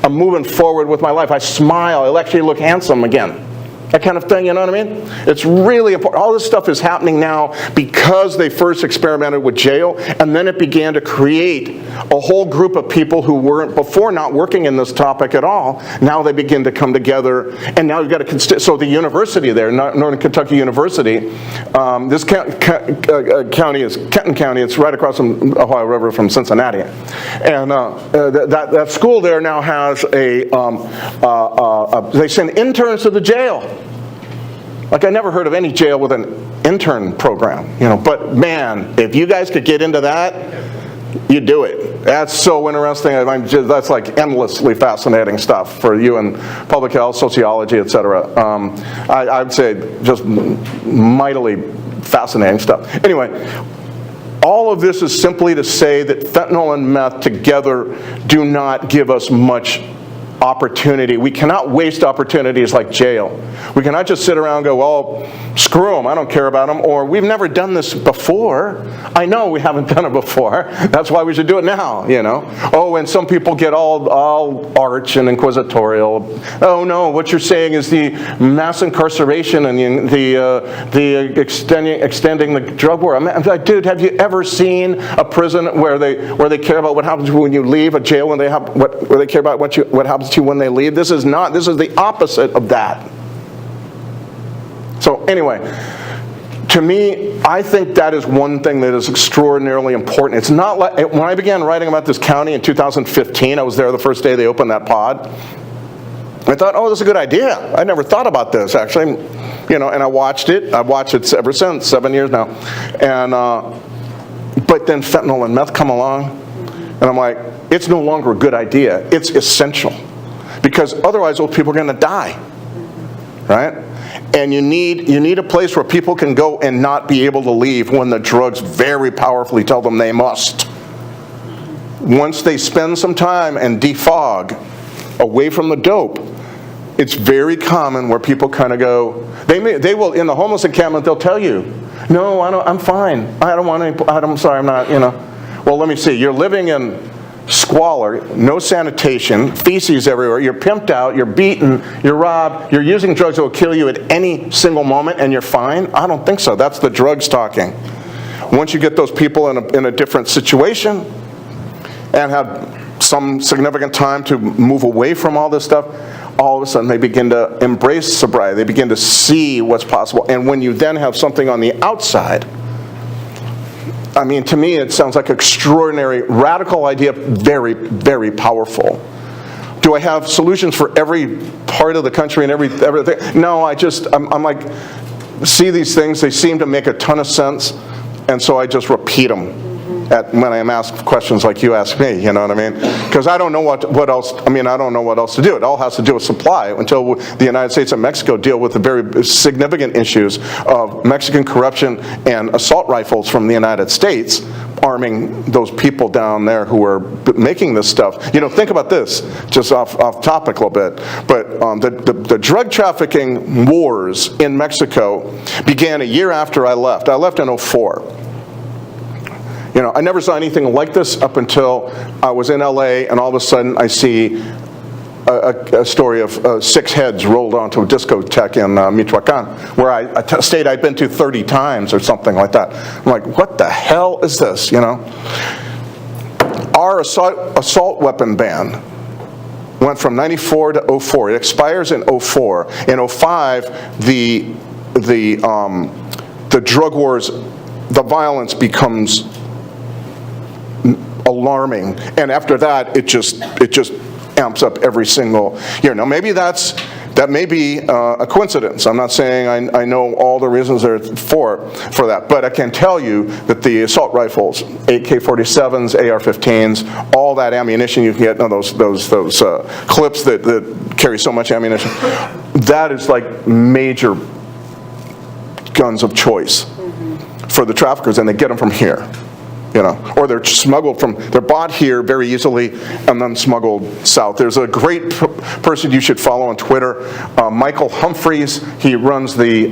I'm moving forward with my life. I smile. I'll actually look handsome again. That kind of thing, you know what I mean? It's really important. All this stuff is happening now because they first experimented with jail, and then it began to create a whole group of people who weren't before not working in this topic at all. Now they begin to come together, and now you've got so the university there, Northern Kentucky University, this county is Kenton County. It's right across from the Ohio River from Cincinnati, and that school there now has they send interns to the jail. Like, I never heard of any jail with an intern program, you know. But man, if you guys could get into that, you do it. That's so interesting. That's like endlessly fascinating stuff for you in public health, sociology, etc. I'd say just mightily fascinating stuff. Anyway, all of this is simply to say that fentanyl and meth together do not give us much opportunity. We cannot waste opportunities like jail. We cannot just sit around and go, well, screw them, I don't care about them, or we've never done this before. I know we haven't done it before. That's why we should do it now, you know. Oh, and some people get all arch and inquisitorial. Oh no, what you're saying is the mass incarceration and the extending the drug war. I'm like, dude, have you ever seen a prison where they care about what happens when you leave, a jail where they care about what happens to you when they leave? This is the opposite of that. So anyway, to me, I think that is one thing that is extraordinarily important. It's not like, when I began writing about this county in 2015, I was there the first day they opened that pod. I thought, oh, this is a good idea. I never thought about this, actually. You know, and I watched it. I've watched it ever since, 7 years now. And but then fentanyl and meth come along, and I'm like, it's no longer a good idea. It's essential. Because otherwise those people are going to die, right? And you need a place where people can go and not be able to leave when the drugs very powerfully tell them they must. Once they spend some time and defog away from the dope, it's very common where people kind of go, they will, in the homeless encampment, they'll tell you, no, I'm fine. I don't want any, I'm sorry, I'm not, you know. Well, let me see, you're living in squalor, no sanitation, feces everywhere, you're pimped out, you're beaten, you're robbed, you're using drugs that will kill you at any single moment, and you're fine? I don't think so. That's the drugs talking. Once you get those people in a different situation and have some significant time to move away from all this stuff, all of a sudden they begin to embrace sobriety. They begin to see what's possible. And when you then have something on the outside, I mean, to me, it sounds like an extraordinary, radical idea, very, very powerful. Do I have solutions for every part of the country and everything? No, I'm like, see these things, they seem to make a ton of sense, and so I just repeat them. when I am asked questions like you ask me, you know what I mean? Because I don't know what else, I mean, I don't know what else to do. It all has to do with supply until the United States and Mexico deal with the very significant issues of Mexican corruption and assault rifles from the United States arming those people down there who are making this stuff. You know, think about this, just off topic a little bit, but the drug trafficking wars in Mexico began a year after I left. I left in 2004. You know, I never saw anything like this up until I was in LA, and all of a sudden I see a story of 6 heads rolled onto a discotheque in Michoacan, where a state I'd been to 30 times or something like that. I'm like, what the hell is this, you know? Our assault weapon ban went from 94 to 2004. It expires in 2004. In 2005, the drug wars, the violence becomes alarming, and after that, it just amps up every single year. Now, maybe that may be a coincidence. I'm not saying I know all the reasons there for that, but I can tell you that the assault rifles, AK-47s, AR-15s, all that ammunition you can get, those clips that carry so much ammunition, that is like major guns of choice for the traffickers, and they get them from here. You know, or they're smuggled they're bought here very easily and then smuggled south. There's a great person you should follow on Twitter, Michael Humphreys. He runs the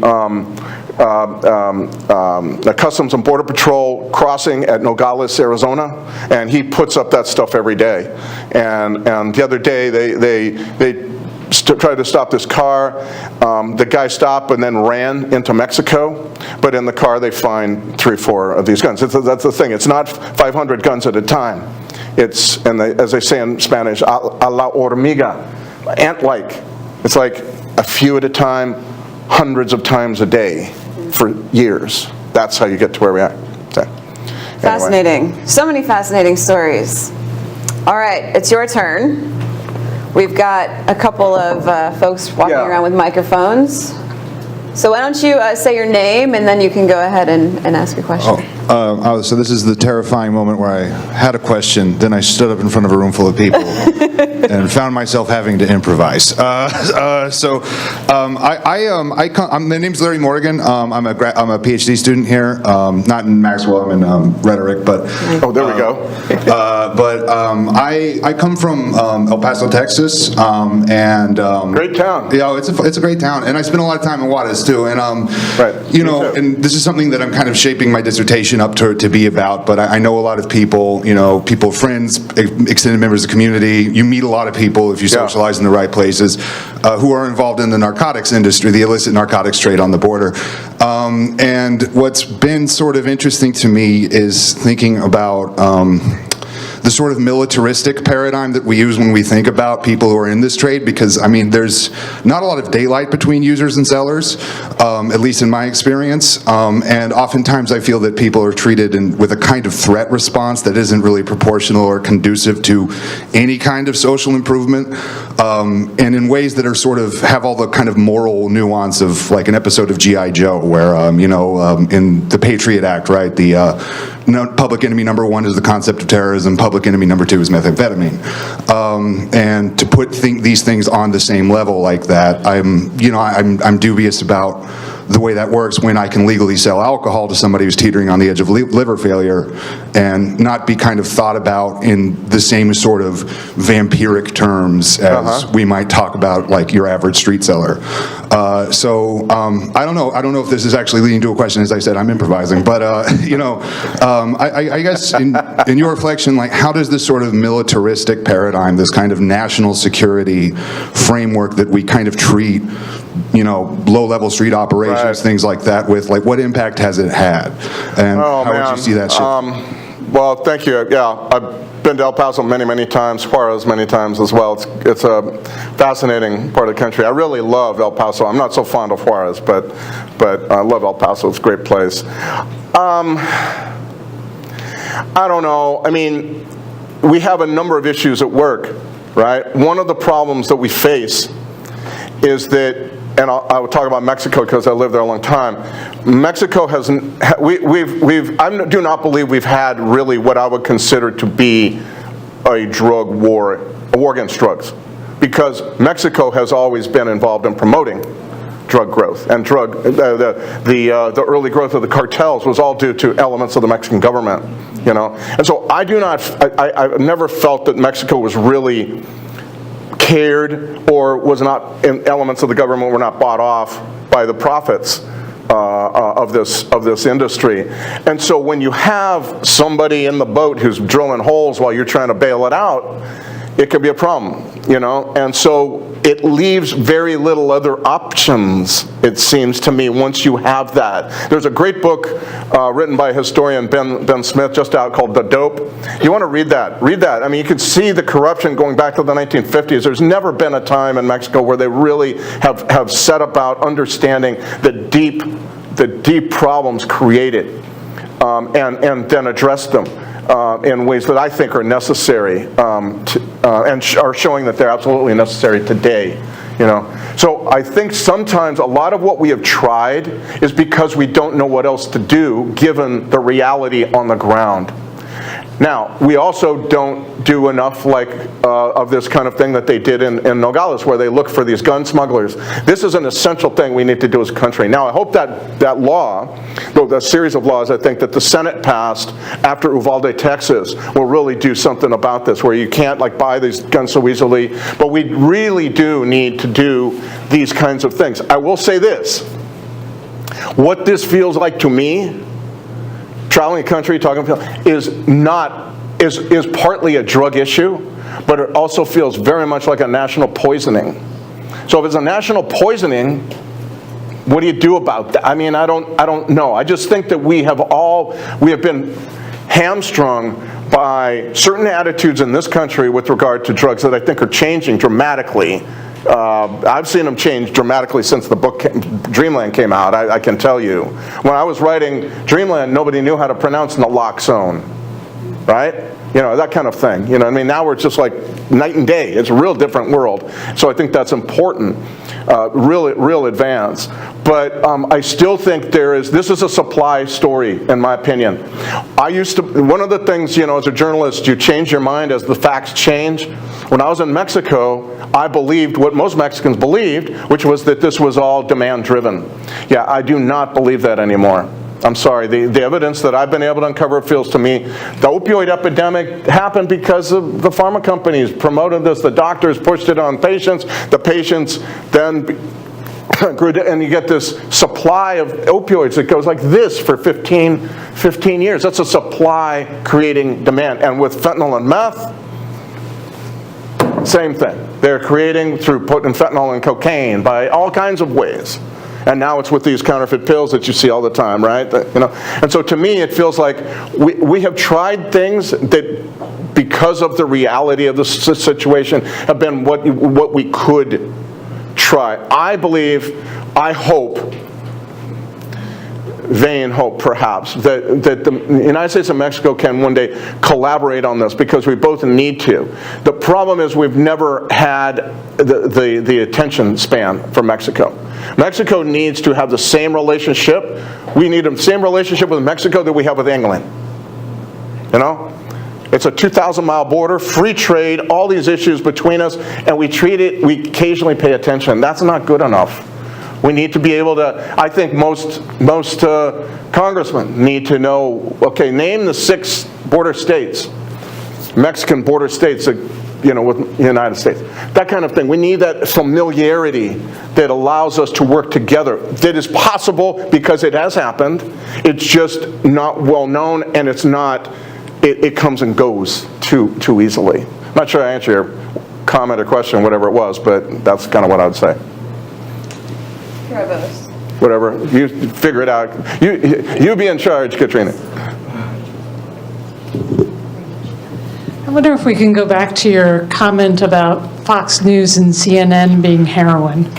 Customs and Border Patrol crossing at Nogales, Arizona, and he puts up that stuff every day. And the other day they tried to stop this car. The guy stopped and then ran into Mexico, but in the car they find 3 or 4 of these guns. That's the thing. It's not 500 guns at a time. It's, as they say in Spanish, a la hormiga, ant-like. It's like a few at a time, hundreds of times a day for years. That's how you get to where we are. So, anyway. Fascinating. So many fascinating stories. All right, it's your turn. We've got a couple of folks walking around with microphones. So why don't you say your name, and then you can go ahead and ask your question. So this is the terrifying moment where I had a question, then I stood up in front of a room full of people and found myself having to improvise. My name's Larry Morgan. I'm a PhD student here, not in Maxwell, I'm in rhetoric, but... Oh, there we go. I come from El Paso, Texas, and... great town. Yeah, it's a great town, and I spend a lot of time in Juarez too, and right. You know, and this is something that I'm kind of shaping my dissertation up to be about, but I know a lot of people, you know, friends, extended members of the community. You meet a lot of people if you socialize in the right places who are involved in the narcotics industry, the illicit narcotics trade on the border. And what's been sort of interesting to me is thinking about the sort of militaristic paradigm that we use when we think about people who are in this trade, because, I mean, there's not a lot of daylight between users and sellers, at least in my experience, and oftentimes I feel that people are treated with a kind of threat response that isn't really proportional or conducive to any kind of social improvement, and in ways that are sort of have all the kind of moral nuance of like an episode of G.I. Joe, where, in the Patriot Act, right, public enemy number 1 is the concept of terrorism, public enemy number 2 is methamphetamine. And to put these things on the same level like that, I'm dubious about the way that works when I can legally sell alcohol to somebody who's teetering on the edge of liver failure and not be kind of thought about in the same sort of vampiric terms as we might talk about like your average street seller. I don't know if this is actually leading to a question. As I said, I'm improvising, but I guess in your reflection, like, how does this sort of militaristic paradigm, this kind of national security framework that we kind of treat, low-level street operations, things like that, with, like, what impact has it had? And how would you see that shift? Well, thank you. Yeah, I've been to El Paso many, many times, Juarez many times as well. It's a fascinating part of the country. I really love El Paso. I'm not so fond of Juarez, but I love El Paso. It's a great place. I don't know. I mean, we have a number of issues at work, right? One of the problems that we face is that and I will talk about Mexico because I lived there a long time. Mexico has, I do not believe we've had really what I would consider to be a drug war, a war against drugs, because Mexico has always been involved in promoting drug growth, and the early growth of the cartels was all due to elements of the Mexican government, you know. And so I've never felt that Mexico was really cared, or was not, in elements of the government were not bought off by the profits of this industry. And so when you have somebody in the boat who's drilling holes while you're trying to bail it out, it could be a problem, you know. And so it leaves very little other options, it seems to me, once you have that. There's a great book written by historian Ben Smith, just out, called The Dope. You want to read that. Read that. I mean, you can see the corruption going back to the 1950s. There's never been a time in Mexico where they really have set about understanding the deep problems created and then address them in ways that I think are necessary, and are showing that they're absolutely necessary today, you know. So I think sometimes a lot of what we have tried is because we don't know what else to do given the reality on the ground. Now, we also don't do enough of this kind of thing that they did in Nogales, where they look for these gun smugglers. This is an essential thing we need to do as a country. Now, I hope that law, the series of laws I think that the Senate passed after Uvalde, Texas, will really do something about this, where you can't buy these guns so easily. But we really do need to do these kinds of things. I will say this. What this feels like to me, traveling the country, talking to people, is partly a drug issue, but it also feels very much like a national poisoning. So if it's a national poisoning, what do you do about that? I mean, I don't know. I just think that we have been hamstrung by certain attitudes in this country with regard to drugs that I think are changing dramatically. I've seen them change dramatically since the book Dreamland came out, I can tell you. When I was writing Dreamland, nobody knew how to pronounce naloxone, right? You know, that kind of thing. You know, I mean, now we're just like night and day. It's a real different world. So I think that's important, real advance. But I still think this is a supply story, in my opinion. One of the things, you know, as a journalist, you change your mind as the facts change. When I was in Mexico, I believed what most Mexicans believed, which was that this was all demand-driven. Yeah, I do not believe that anymore. I'm sorry, the evidence that I've been able to uncover feels to me, the opioid epidemic happened because of the pharma companies promoted this, the doctors pushed it on patients, the patients then grew, and you get this supply of opioids that goes like this for 15 years. That's a supply creating demand. And with fentanyl and meth, same thing. They're creating through putting fentanyl and cocaine by all kinds of ways. And now it's with these counterfeit pills that you see all the time, right? You know, and so to me, it feels like we have tried things that, because of the reality of the situation, have been what we could try. I hope, vain hope perhaps, that the United States and Mexico can one day collaborate on this, because we both need to. The problem is we've never had the attention span for Mexico. Mexico needs to have the same relationship. We need the same relationship with Mexico that we have with England. You know? It's a 2,000-mile border, free trade, all these issues between us, and we occasionally pay attention. That's not good enough. We need to be able to, I think most congressmen need to know, okay, name the 6 border states, Mexican border states that, you know, with the United States. That kind of thing. We need that familiarity that allows us to work together. That is possible because it has happened. It's just not well known, and it's not, it comes and goes too easily. I'm not sure I answered your comment or question, whatever it was, but that's kind of what I would say. Provost. Whatever, you figure it out. You be in charge, Katrina. I wonder if we can go back to your comment about Fox News and CNN being heroin.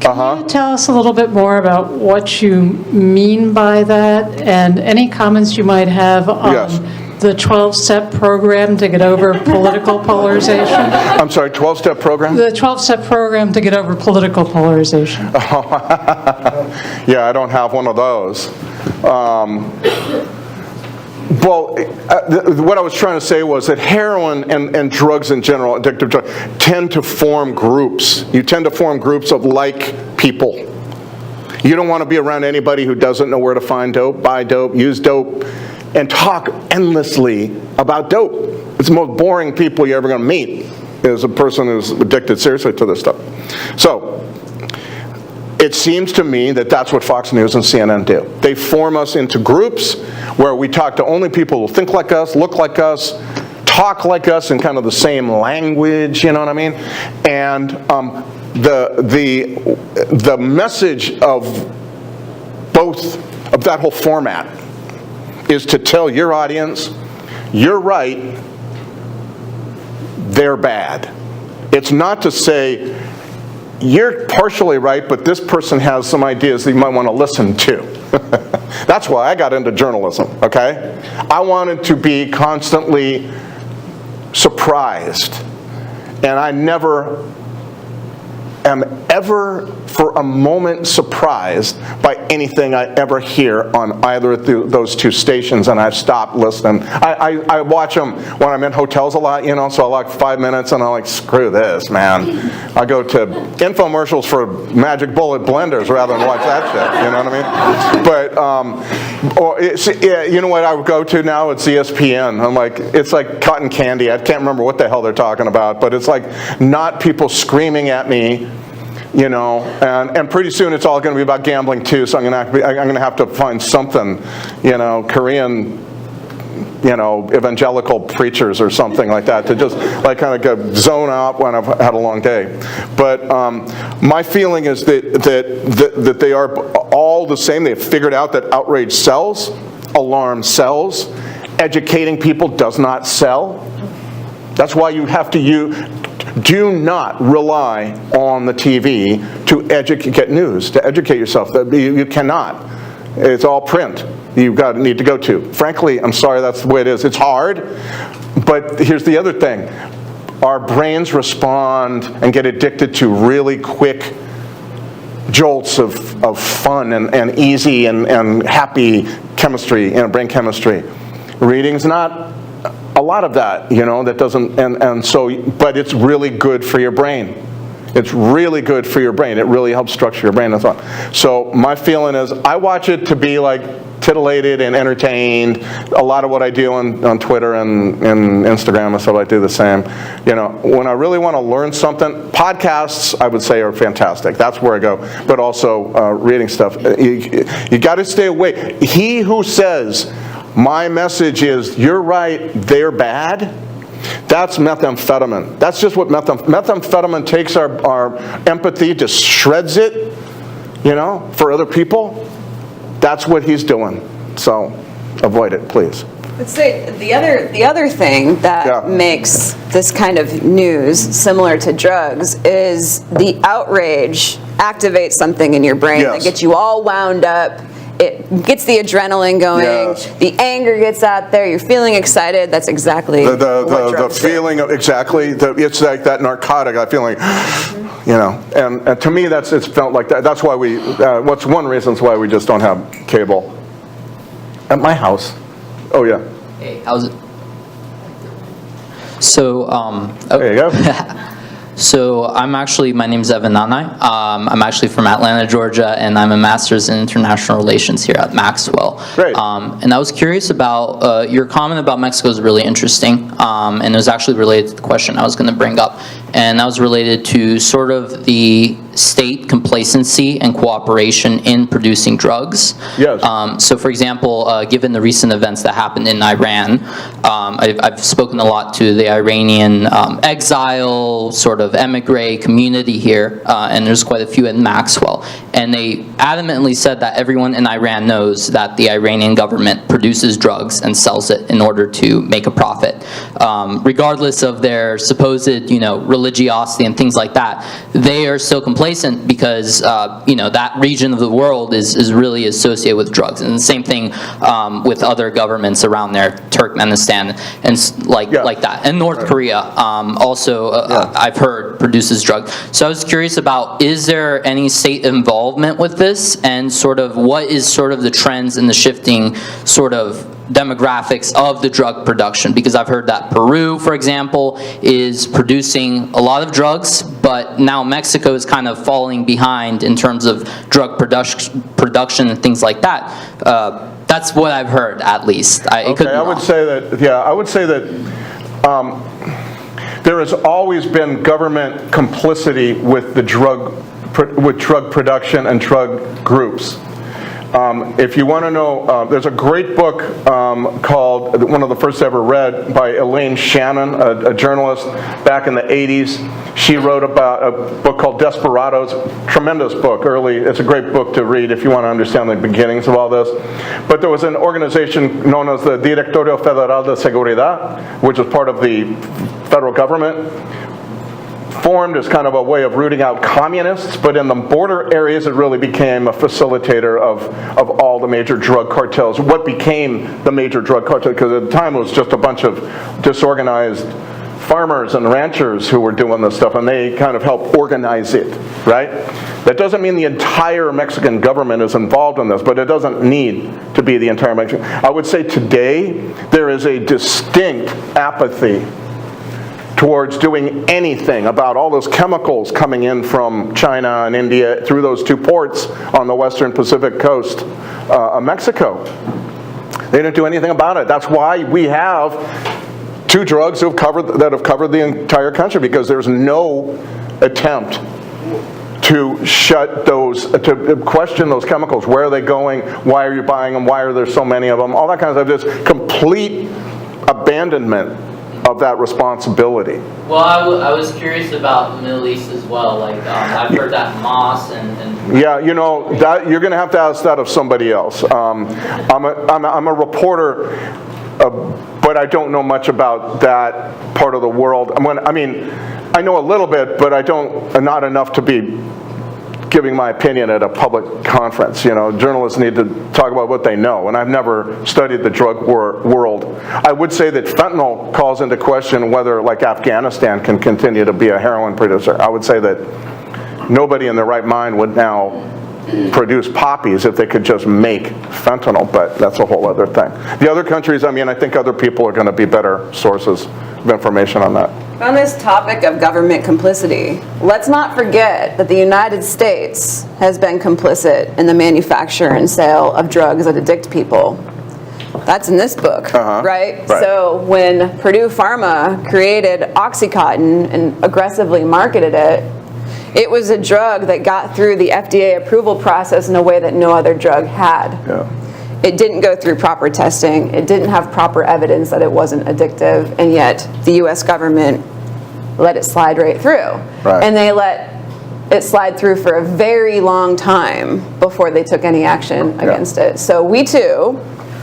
Can you tell us a little bit more about what you mean by that, and any comments you might have on the 12-step program to get over political polarization? I'm sorry, 12-step program? The 12-step program to get over political polarization. Yeah, I don't have one of those. Well, what I was trying to say was that heroin and drugs in general, addictive drugs, tend to form groups. You tend to form groups of like people. You don't want to be around anybody who doesn't know where to find dope, buy dope, use dope, and talk endlessly about dope. It's the most boring people you're ever going to meet is a person who's addicted seriously to this stuff. So, it seems to me that that's what Fox News and CNN do. They form us into groups where we talk to only people who think like us, look like us, talk like us in kind of the same language, you know what I mean? And the message of both of that whole format is to tell your audience, you're right, they're bad. It's not to say, you're partially right, but this person has some ideas that you might want to listen to. That's why I got into journalism, okay? I wanted to be constantly surprised. And I never am ever for a moment surprised by anything I ever hear on either of those two stations, and I've stopped listening. I watch them when I'm in hotels a lot, you know, so I like 5 minutes and I'm like, screw this, man. I go to infomercials for Magic Bullet blenders rather than watch that shit, you know what I mean? But, you know what I would go to now? It's ESPN. I'm like, it's like cotton candy. I can't remember what the hell they're talking about, but it's like not people screaming at me, you know, and pretty soon it's all going to be about gambling too. So I'm going to have to find something, you know, Korean, you know, evangelical preachers or something like that to just like kind of go zone out when I've had a long day. But my feeling is that they are all the same. They've figured out that outrage sells, alarm sells, educating people does not sell. That's why you have to do not rely on the TV to get news, to educate yourself. You cannot. It's all print. You've got need to go to. Frankly, I'm sorry, that's the way it is. It's hard, but here's the other thing. Our brains respond and get addicted to really quick jolts of fun and easy and happy chemistry, brain chemistry. Reading's not a lot of that, you know, that doesn't, and so, but it's really good for your brain. It's really good for your brain. It really helps structure your brain and thought. So my feeling is I watch it to be like titillated and entertained. A lot of what I do on Twitter and Instagram and stuff, I do the same. You know, when I really want to learn something, podcasts I would say are fantastic. That's where I go. But also reading stuff. You got to stay away. He who says, my message is, you're right, they're bad, that's methamphetamine. That's just what methamphetamine takes our empathy, just shreds it, you know, for other people. That's what he's doing. So avoid it, please. Let's say the other thing that makes this kind of news similar to drugs is the outrage activates something in your brain that gets you all wound up. It gets the adrenaline going. Yes. The anger gets out there. You're feeling excited. That's exactly the feeling of exactly. It's like that narcotic. I feel like, you know, and to me it's felt like that. That's why we. What's one reason why we just don't have cable at my house. Oh yeah. Hey, how's it? So there you go. So my name's Evan Nanai. I'm actually from Atlanta, Georgia, and I'm a master's in international relations here at Maxwell. Great. And I was curious about, your comment about Mexico is really interesting, and it was actually related to the question I was going to bring up. And that was related to sort of the state complacency and cooperation in producing drugs. Yes. So for example, given the recent events that happened in Iran, I've spoken a lot to the Iranian exile, sort of emigre community here, and there's quite a few in Maxwell. And they adamantly said that everyone in Iran knows that the Iranian government produces drugs and sells it in order to make a profit, regardless of their supposed, you know, religiosity and things like that, they are so complacent because that region of the world is really associated with drugs. And the same thing with other governments around there, Turkmenistan and like that, and North Korea also I've heard produces drugs. So I was curious about, is there any state involvement with this, and sort of what is sort of the trends and the shifting sort of demographics of the drug production? Because I've heard that Peru, for example, is producing a lot of drugs, but now Mexico is kind of falling behind in terms of drug production and things like that. That's what I've heard, at least. I would say that there has always been government complicity with the drug production and drug groups. If you want to know, there's a great book called, one of the first ever read, by Elaine Shannon, a journalist back in the 80s. She wrote about a book called Desperados, tremendous book, it's a great book to read if you want to understand the beginnings of all this. But there was an organization known as the Directorio Federal de Seguridad, which was part of the federal government, formed as kind of a way of rooting out communists, but in the border areas it really became a facilitator of all the major drug cartels. What became the major drug cartel, because at the time it was just a bunch of disorganized farmers and ranchers who were doing this stuff, and they kind of helped organize it, right? That doesn't mean the entire Mexican government is involved in this, but it doesn't need to be the entire Mexican. I would say today there is a distinct apathy towards doing anything about all those chemicals coming in from China and India through those two ports on the western Pacific coast of Mexico. They didn't do anything about it. That's why we have two drugs that have covered the entire country, because there's no attempt to to question those chemicals. Where are they going? Why are you buying them? Why are there so many of them? All that kind of stuff. Just complete abandonment of that responsibility. Well, I was curious about the Middle East as well. Like I've heard that Moss and yeah, that you're going to have to ask that of somebody else. I'm a reporter, but I don't know much about that part of the world. I know a little bit, but not enough to be giving my opinion at a public conference. Journalists need to talk about what they know, and I've never studied the drug world. I would say that fentanyl calls into question whether, like, Afghanistan can continue to be a heroin producer. I would say that nobody in their right mind would now produce poppies if they could just make fentanyl, but that's a whole other thing. The other countries, I think other people are going to be better sources of information on that. On this topic of government complicity, let's not forget that the United States has been complicit in the manufacture and sale of drugs that addict people. That's in this book, right? So when Purdue Pharma created OxyContin and aggressively marketed it, it was a drug that got through the FDA approval process in a way that no other drug had. Yeah. It didn't go through proper testing. It didn't have proper evidence that it wasn't addictive, and yet the U.S. government let it slide right through. Right. And they let it slide through for a very long time before they took any action against it. So we too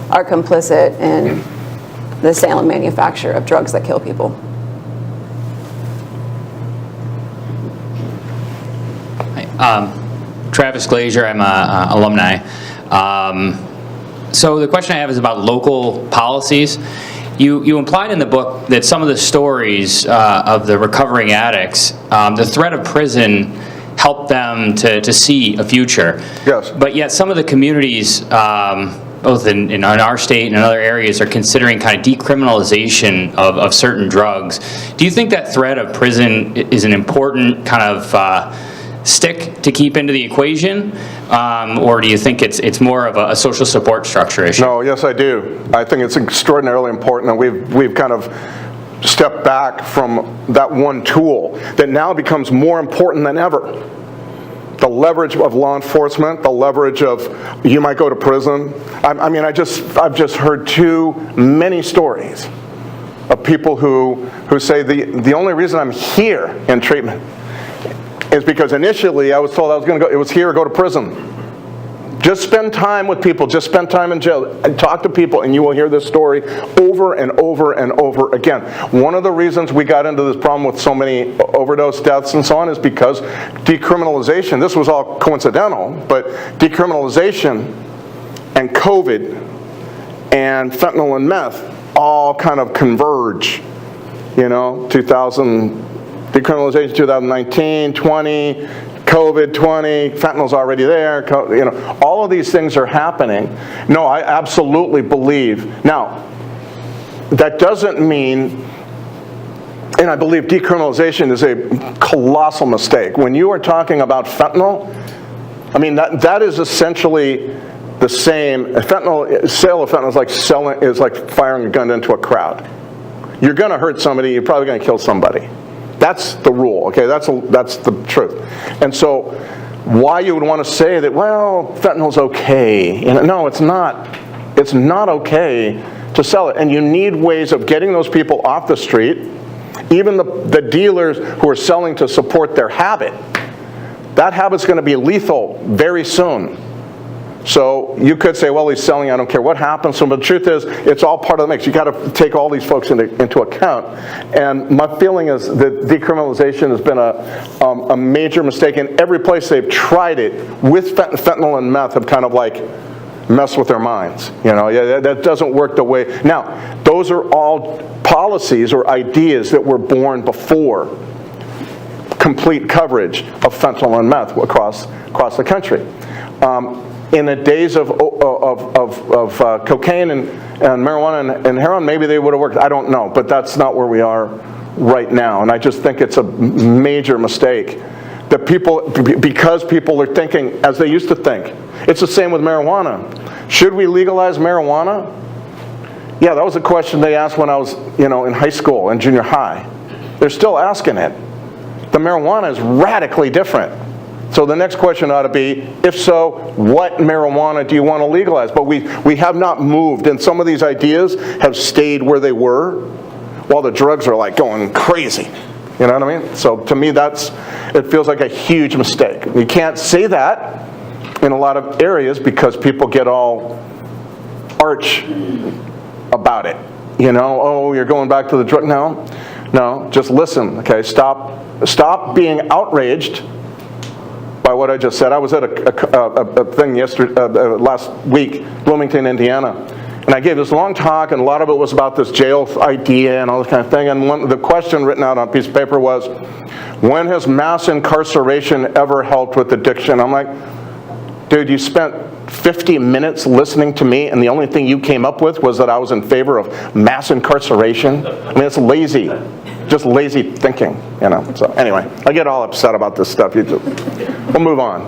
are complicit in the sale and manufacture of drugs that kill people. Travis Glazier, I'm an alumni. So the question I have is about local policies. You implied in the book that some of the stories of the recovering addicts, the threat of prison helped them to see a future. Yes. But yet some of the communities, both in our state and in other areas, are considering kind of decriminalization of certain drugs. Do you think that threat of prison is an important kind of stick to keep into the equation, or do you think it's more of a social support structure issue? No, yes, I do. I think it's extraordinarily important, and we've kind of stepped back from that one tool that now becomes more important than ever. The leverage of law enforcement, the leverage of you might go to prison. I've just heard too many stories of people who say the only reason I'm here in treatment is because initially I was told I was going to go, it was here or go to prison. Just spend time with people. Just spend time in jail and talk to people, and you will hear this story over and over and over again. One of the reasons we got into this problem with so many overdose deaths and so on is because decriminalization, this was all coincidental, but decriminalization and COVID and fentanyl and meth all kind of converge. You know, decriminalization 2019, 20, COVID 20, fentanyl's already there, you know, all of these things are happening. No, I absolutely believe. Now, that doesn't mean, and I believe decriminalization is a colossal mistake. When you are talking about fentanyl, I mean, that is essentially the same. Sale of fentanyl is like firing a gun into a crowd. You're going to hurt somebody, you're probably going to kill somebody. That's the rule, okay? That's the truth. And so why you would want to say that, well, fentanyl's okay. You know, no, it's not. It's not okay to sell it. And you need ways of getting those people off the street, even the dealers who are selling to support their habit. That habit's going to be lethal very soon. So you could say, well, he's selling, I don't care what happens to him. But the truth is, it's all part of the mix. You got to take all these folks into account. And my feeling is that decriminalization has been a major mistake. In every place they've tried it with fentanyl and meth have kind of like messed with their minds. You know, yeah, that doesn't work the way. Now, those are all policies or ideas that were born before complete coverage of fentanyl and meth across the country. In the days of cocaine and marijuana and heroin, maybe they would have worked. I don't know, but that's not where we are right now. And I just think it's a major mistake that because people are thinking as they used to think. It's the same with marijuana. Should we legalize marijuana? Yeah, that was a question they asked when I was, in high school and junior high. They're still asking it. The marijuana is radically different. So the next question ought to be, if so, what marijuana do you want to legalize? But we have not moved, and some of these ideas have stayed where they were, while the drugs are like going crazy. You know what I mean? So to me, it feels like a huge mistake. You can't say that in a lot of areas because people get all arch about it. Oh, you're going back to the drug. No, just listen, okay? Stop being outraged by what I just said. I was at a thing last week, Bloomington, Indiana, and I gave this long talk, and a lot of it was about this jail idea and all this kind of thing, and the question written out on a piece of paper was, when has mass incarceration ever helped with addiction? I'm like, dude, you spent 50 minutes listening to me, and the only thing you came up with was that I was in favor of mass incarceration? I mean, it's lazy. Just lazy thinking, So anyway, I get all upset about this stuff. We'll move on.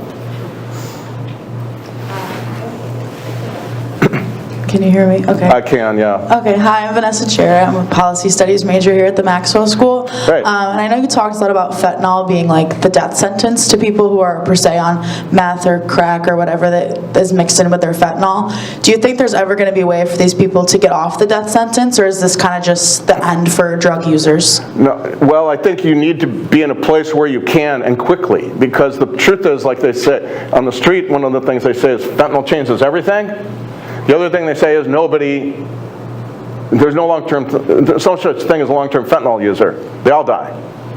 Can you hear me? Okay. I can, yeah. Okay, hi, I'm Vanessa Chera. I'm a policy studies major here at the Maxwell School. Great. And I know you talked a lot about fentanyl being like the death sentence to people who are per se on meth or crack or whatever that is mixed in with their fentanyl. Do you think there's ever going to be a way for these people to get off the death sentence, or is this kind of just the end for drug users? No, well, I think you need to be in a place where you can, and quickly, because the truth is, like they say, on the street, one of the things they say is fentanyl changes everything. The other thing they say is there's no no such thing as a long-term fentanyl user. They all die.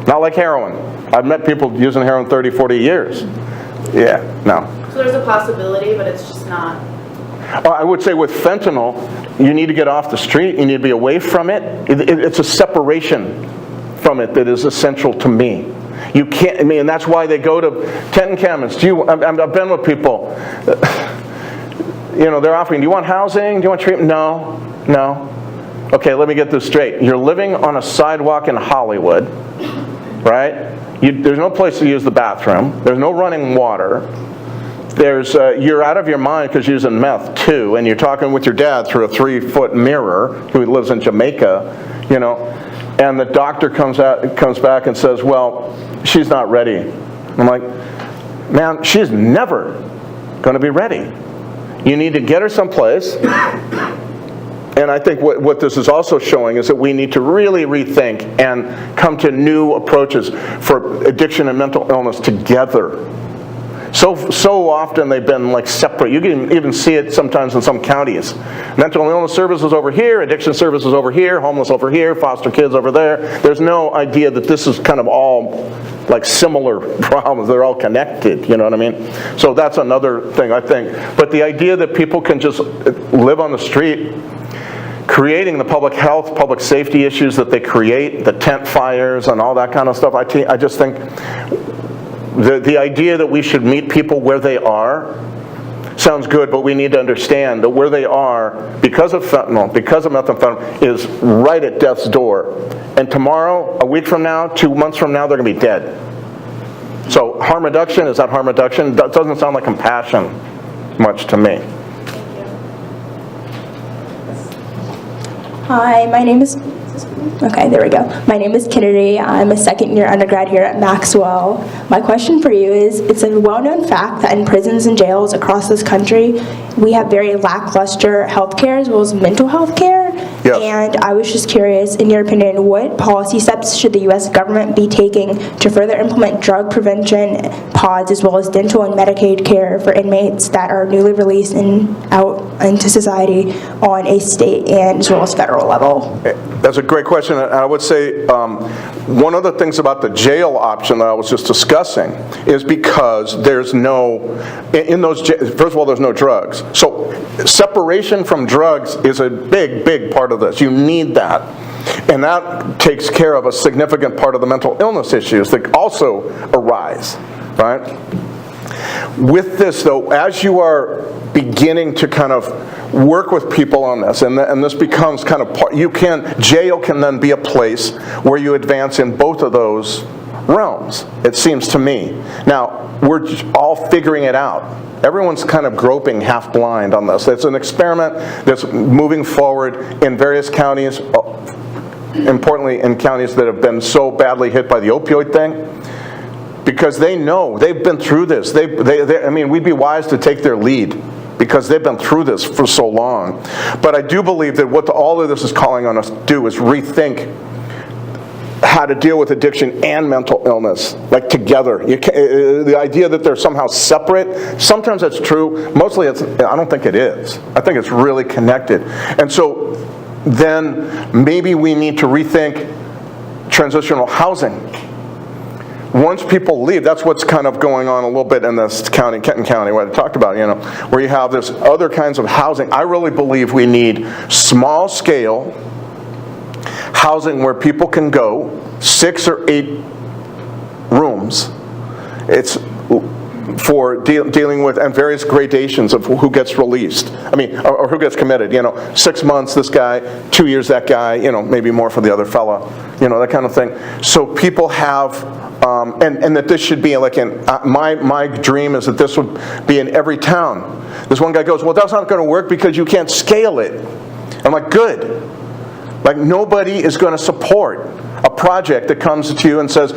Not like heroin. I've met people using heroin 30, 40 years. Yeah, no. So there's a possibility, but it's just not. I would say with fentanyl, you need to get off the street. You need to be away from it. It's a separation from it that is essential to me. You can't, and that's why they go to tent encampments. I've been with people. They're offering, do you want housing? Do you want treatment? No. Okay, let me get this straight. You're living on a sidewalk in Hollywood, right? There's no place to use the bathroom. There's no running water. You're out of your mind because you're using meth too, and you're talking with your dad through a 3-foot mirror who lives in Jamaica, and the doctor comes back and says, well, she's not ready. I'm like, man, she's never going to be ready. You need to get her someplace, and I think what this is also showing is that we need to really rethink and come to new approaches for addiction and mental illness together. So often they've been like separate. You can even see it sometimes in some counties. Mental illness services over here, addiction services over here, homeless over here, foster kids over there. There's no idea that this is kind of all like similar problems. They're all connected, you know what I mean? So that's another thing, I think. But the idea that people can just live on the street, creating the public health, public safety issues that they create, the tent fires and all that kind of stuff, I just think the idea that we should meet people where they are sounds good, but we need to understand that where they are, because of fentanyl, because of methamphetamine, is right at death's door. And tomorrow, a week from now, 2 months from now, they're going to be dead. So harm reduction, is that harm reduction? That doesn't sound like compassion much to me. Hi, my name is, okay, there we go. My name is Kennedy. I'm a second-year undergrad here at Maxwell. My question for you is, it's a well-known fact that in prisons and jails across this country, we have very lackluster health care as well as mental health care. Yes. And I was just curious, in your opinion, what policy steps should the U.S. government be taking to further implement drug prevention pods as well as dental and Medicaid care for inmates that are newly released and out into society on a state and as well as federal level? That's a great question. And I would say one of the things about the jail option that I was just discussing is because there's no, in those, first of all, there's no drugs. So separation from drugs is a big, big part of this. You need that. And that takes care of a significant part of the mental illness issues that also arise, right? With this, though, as you are beginning to kind of work with people on this, and this becomes kind of part, jail can then be a place where you advance in both of those realms, it seems to me. Now, we're all figuring it out. Everyone's kind of groping half blind on this. It's an experiment that's moving forward in various counties, importantly in counties that have been so badly hit by the opioid thing, because they know, they've been through this. I mean, we'd be wise to take their lead because they've been through this for so long. But I do believe that what all of this is calling on us to do is rethink how to deal with addiction and mental illness, like together. The idea that they're somehow separate, sometimes that's true. Mostly, I don't think it is. I think it's really connected. And so then maybe we need to rethink transitional housing. Once people leave, that's what's kind of going on a little bit in this county, Kenton County, what I talked about, you know, where you have this other kinds of housing. I really believe we need small scale housing where people can go, 6 or 8 rooms. It's for dealing with, and various gradations of who gets released. I mean, or who gets committed, you know, 6 months this guy, 2 years that guy, you know, maybe more for the other fella, you know, that kind of thing. So people have, and that this should be like in, my dream is that this would be in every town. This one guy goes, well, that's not going to work because you can't scale it. I'm like, good. Like, nobody is going to support a project that comes to you and says,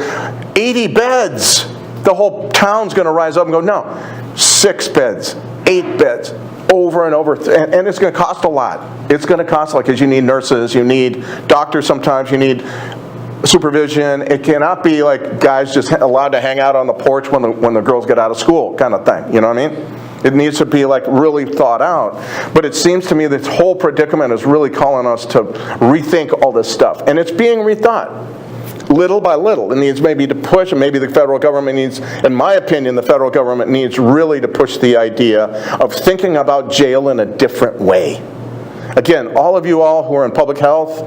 80 beds. The whole town's going to rise up and go, no, 6 beds, 8 beds, over and over. And it's going to cost a lot. It's going to cost a lot because you need nurses, you need doctors sometimes, you need supervision. It cannot be like guys just allowed to hang out on the porch when the girls get out of school kind of thing. You know what I mean? It needs to be like really thought out. But it seems to me this whole predicament is really calling us to rethink all this stuff. And it's being rethought. Little by little. It needs maybe to push, and maybe the federal government needs, in my opinion, the federal government needs really to push the idea of thinking about jail in a different way. Again, all of you all who are in public health,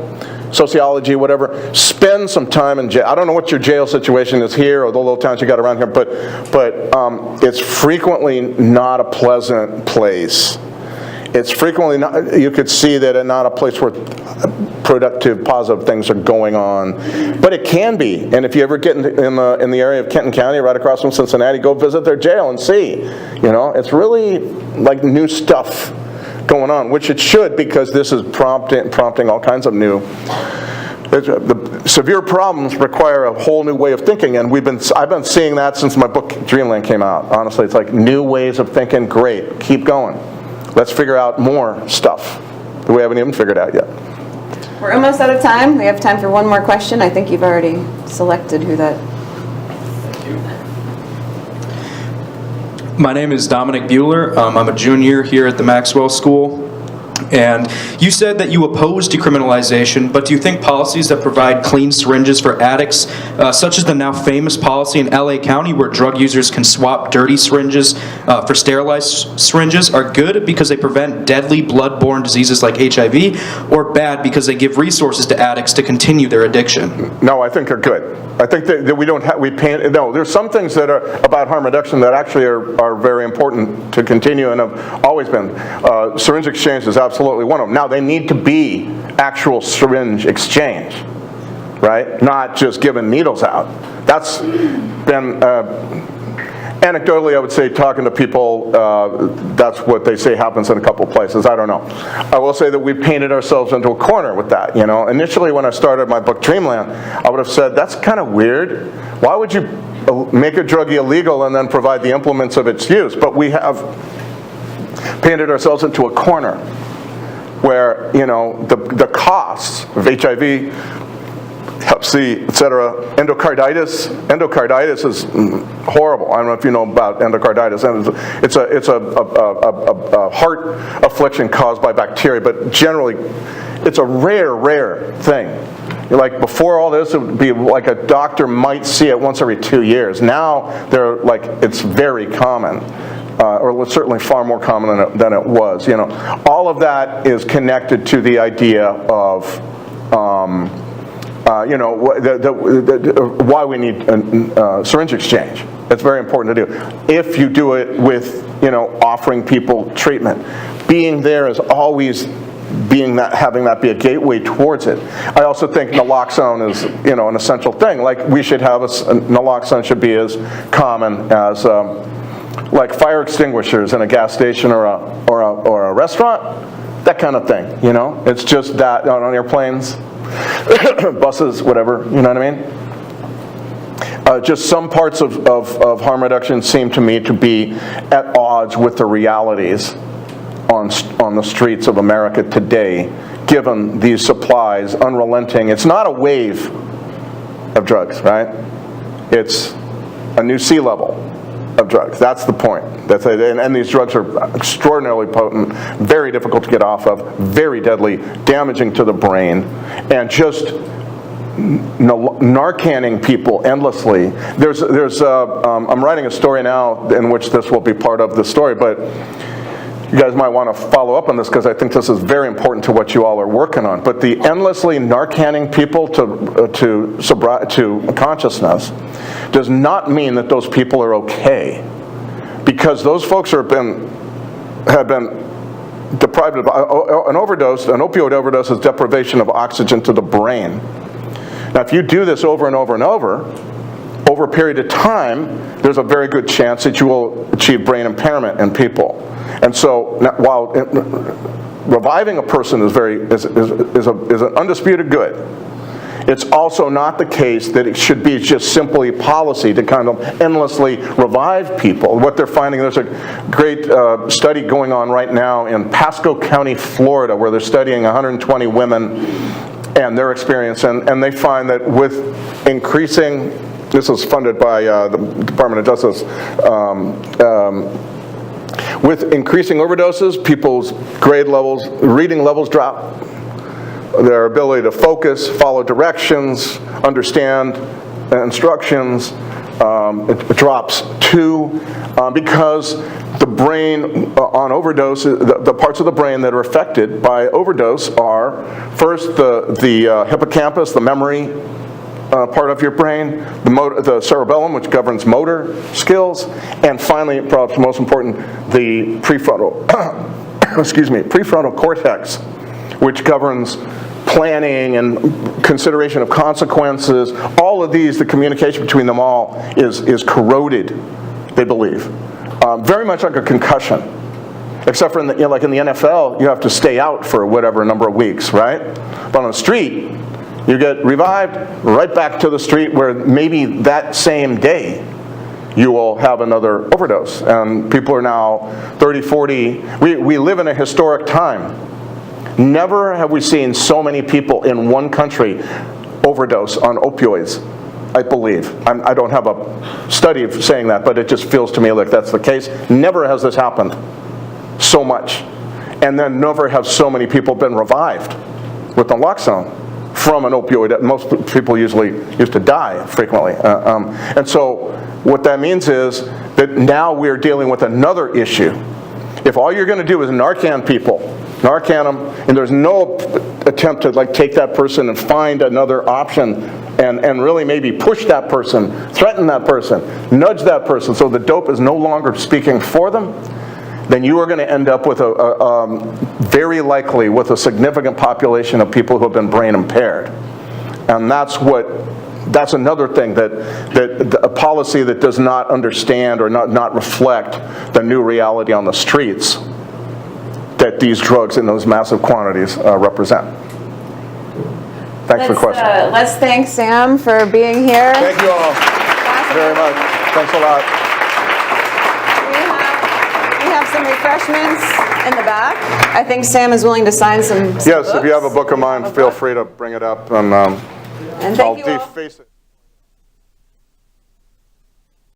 sociology, whatever, spend some time in jail. I don't know what your jail situation is here or the little towns you got around here, but it's frequently not a pleasant place. It's frequently not, you could see that it's not a place where productive, positive things are going on. But it can be. And if you ever get in the area of Kenton County, right across from Cincinnati, go visit their jail and see. You know, it's really like new stuff going on, which it should, because this is prompting all kinds of new. The severe problems require a whole new way of thinking, and I've been seeing that since my book Dreamland came out. Honestly, it's like new ways of thinking. Great, keep going. Let's figure out more stuff that we haven't even figured out yet. We're almost out of time. We have time for one more question. I think you've already selected who that. My name is Dominic Bueller. I'm a junior here at the Maxwell School. And you said that you oppose decriminalization, but do you think policies that provide clean syringes for addicts, such as the now famous policy in LA County where drug users can swap dirty syringes for sterilized syringes, are good because they prevent deadly blood-borne diseases like HIV, or bad because they give resources to addicts to continue their addiction? No, I think they're good. I think that we don't have, no, there's some things that are about harm reduction that actually are very important to continue and have always been. Syringe exchange is absolutely one of them. Now, they need to be actual syringe exchange, right? Not just giving needles out. That's been, anecdotally, I would say, talking to people, that's what they say happens in a couple places. I don't know. I will say that we painted ourselves into a corner with that. You know, initially when I started my book Dreamland, I would have said that's kind of weird. Why would you make a drug illegal and then provide the implements of its use? But we have painted ourselves into a corner where, you know, the costs of HIV, Hep C, et cetera, endocarditis is horrible. I don't know if you know about endocarditis. It's a heart affliction caused by bacteria, but generally it's a rare thing. Like before all this, it would be like a doctor might see it once every 2 years. Now they're like, it's very common. Or certainly far more common than it was. You know, all of that is connected to the idea of, you know, why we need syringe exchange. It's very important to do. If you do it with, you know, offering people treatment, being there is always having that be a gateway towards it. I also think naloxone is, you know, an essential thing. Like we should have naloxone should be as common as. Like fire extinguishers in a gas station or a restaurant, that kind of thing, you know? It's just that on airplanes, buses, whatever, you know what I mean? Just some parts of harm reduction seem to me to be at odds with the realities on the streets of America today, given these supplies, unrelenting. It's not a wave of drugs, right? It's a new sea level of drugs. That's the point. And these drugs are extraordinarily potent, very difficult to get off of, very deadly, damaging to the brain, and just Narcaning people endlessly. I'm writing a story now in which this will be part of the story, but you guys might want to follow up on this because I think this is very important to what you all are working on. But the endlessly Narcaning people to consciousness does not mean that those people are okay, because those folks have been deprived of an opioid overdose is deprivation of oxygen to the brain. Now, if you do this over and over and over a period of time, there's a very good chance that you will achieve brain impairment in people. And so, while reviving a person is an undisputed good, it's also not the case that it should be just simply policy to kind of endlessly revive people. What they're finding, there's a great study going on right now in Pasco County, Florida, where they're studying 120 women and their experience, and they find that with increasing, this is funded by the Department of Justice, with increasing overdoses, people's grade levels, reading levels drop. Their ability to focus, follow directions, understand instructions, it drops too, because the brain on overdose, the parts of the brain that are affected by overdose are first the hippocampus, the memory part of your brain, the cerebellum, which governs motor skills, and finally, perhaps most important, the prefrontal, prefrontal cortex, which governs planning and consideration of consequences. All of these, the communication between them all is corroded, they believe. Very much like a concussion, except for like in the NFL, you have to stay out for whatever number of weeks, right? But on the street, you get revived, right back to the street where maybe that same day you will have another overdose. And people are now 30, 40. We live in a historic time. Never have we seen so many people in one country overdose on opioids. I believe. I don't have a study of saying that, but it just feels to me like that's the case. Never has this happened so much. And then never have so many people been revived with naloxone from an opioid. Most people usually used to die frequently. And so what that means is that now we're dealing with another issue. If all you're going to do is Narcan people, Narcan them, and there's no attempt to like take that person and find another option and really maybe push that person, threaten that person, nudge that person so the dope is no longer speaking for them, then you are going to end up with very likely with a significant population of people who have been brain impaired. And that's another thing that a policy that does not understand or not reflect the new reality on the streets that these drugs in those massive quantities represent. Thanks for the question. Let's thank Sam for being here. Thank you all very much. Thanks a lot. We have some refreshments in the back. I think Sam is willing to sign some Yes, if you have a books. book of mine, feel free to bring it up, and And thank you all. deface it.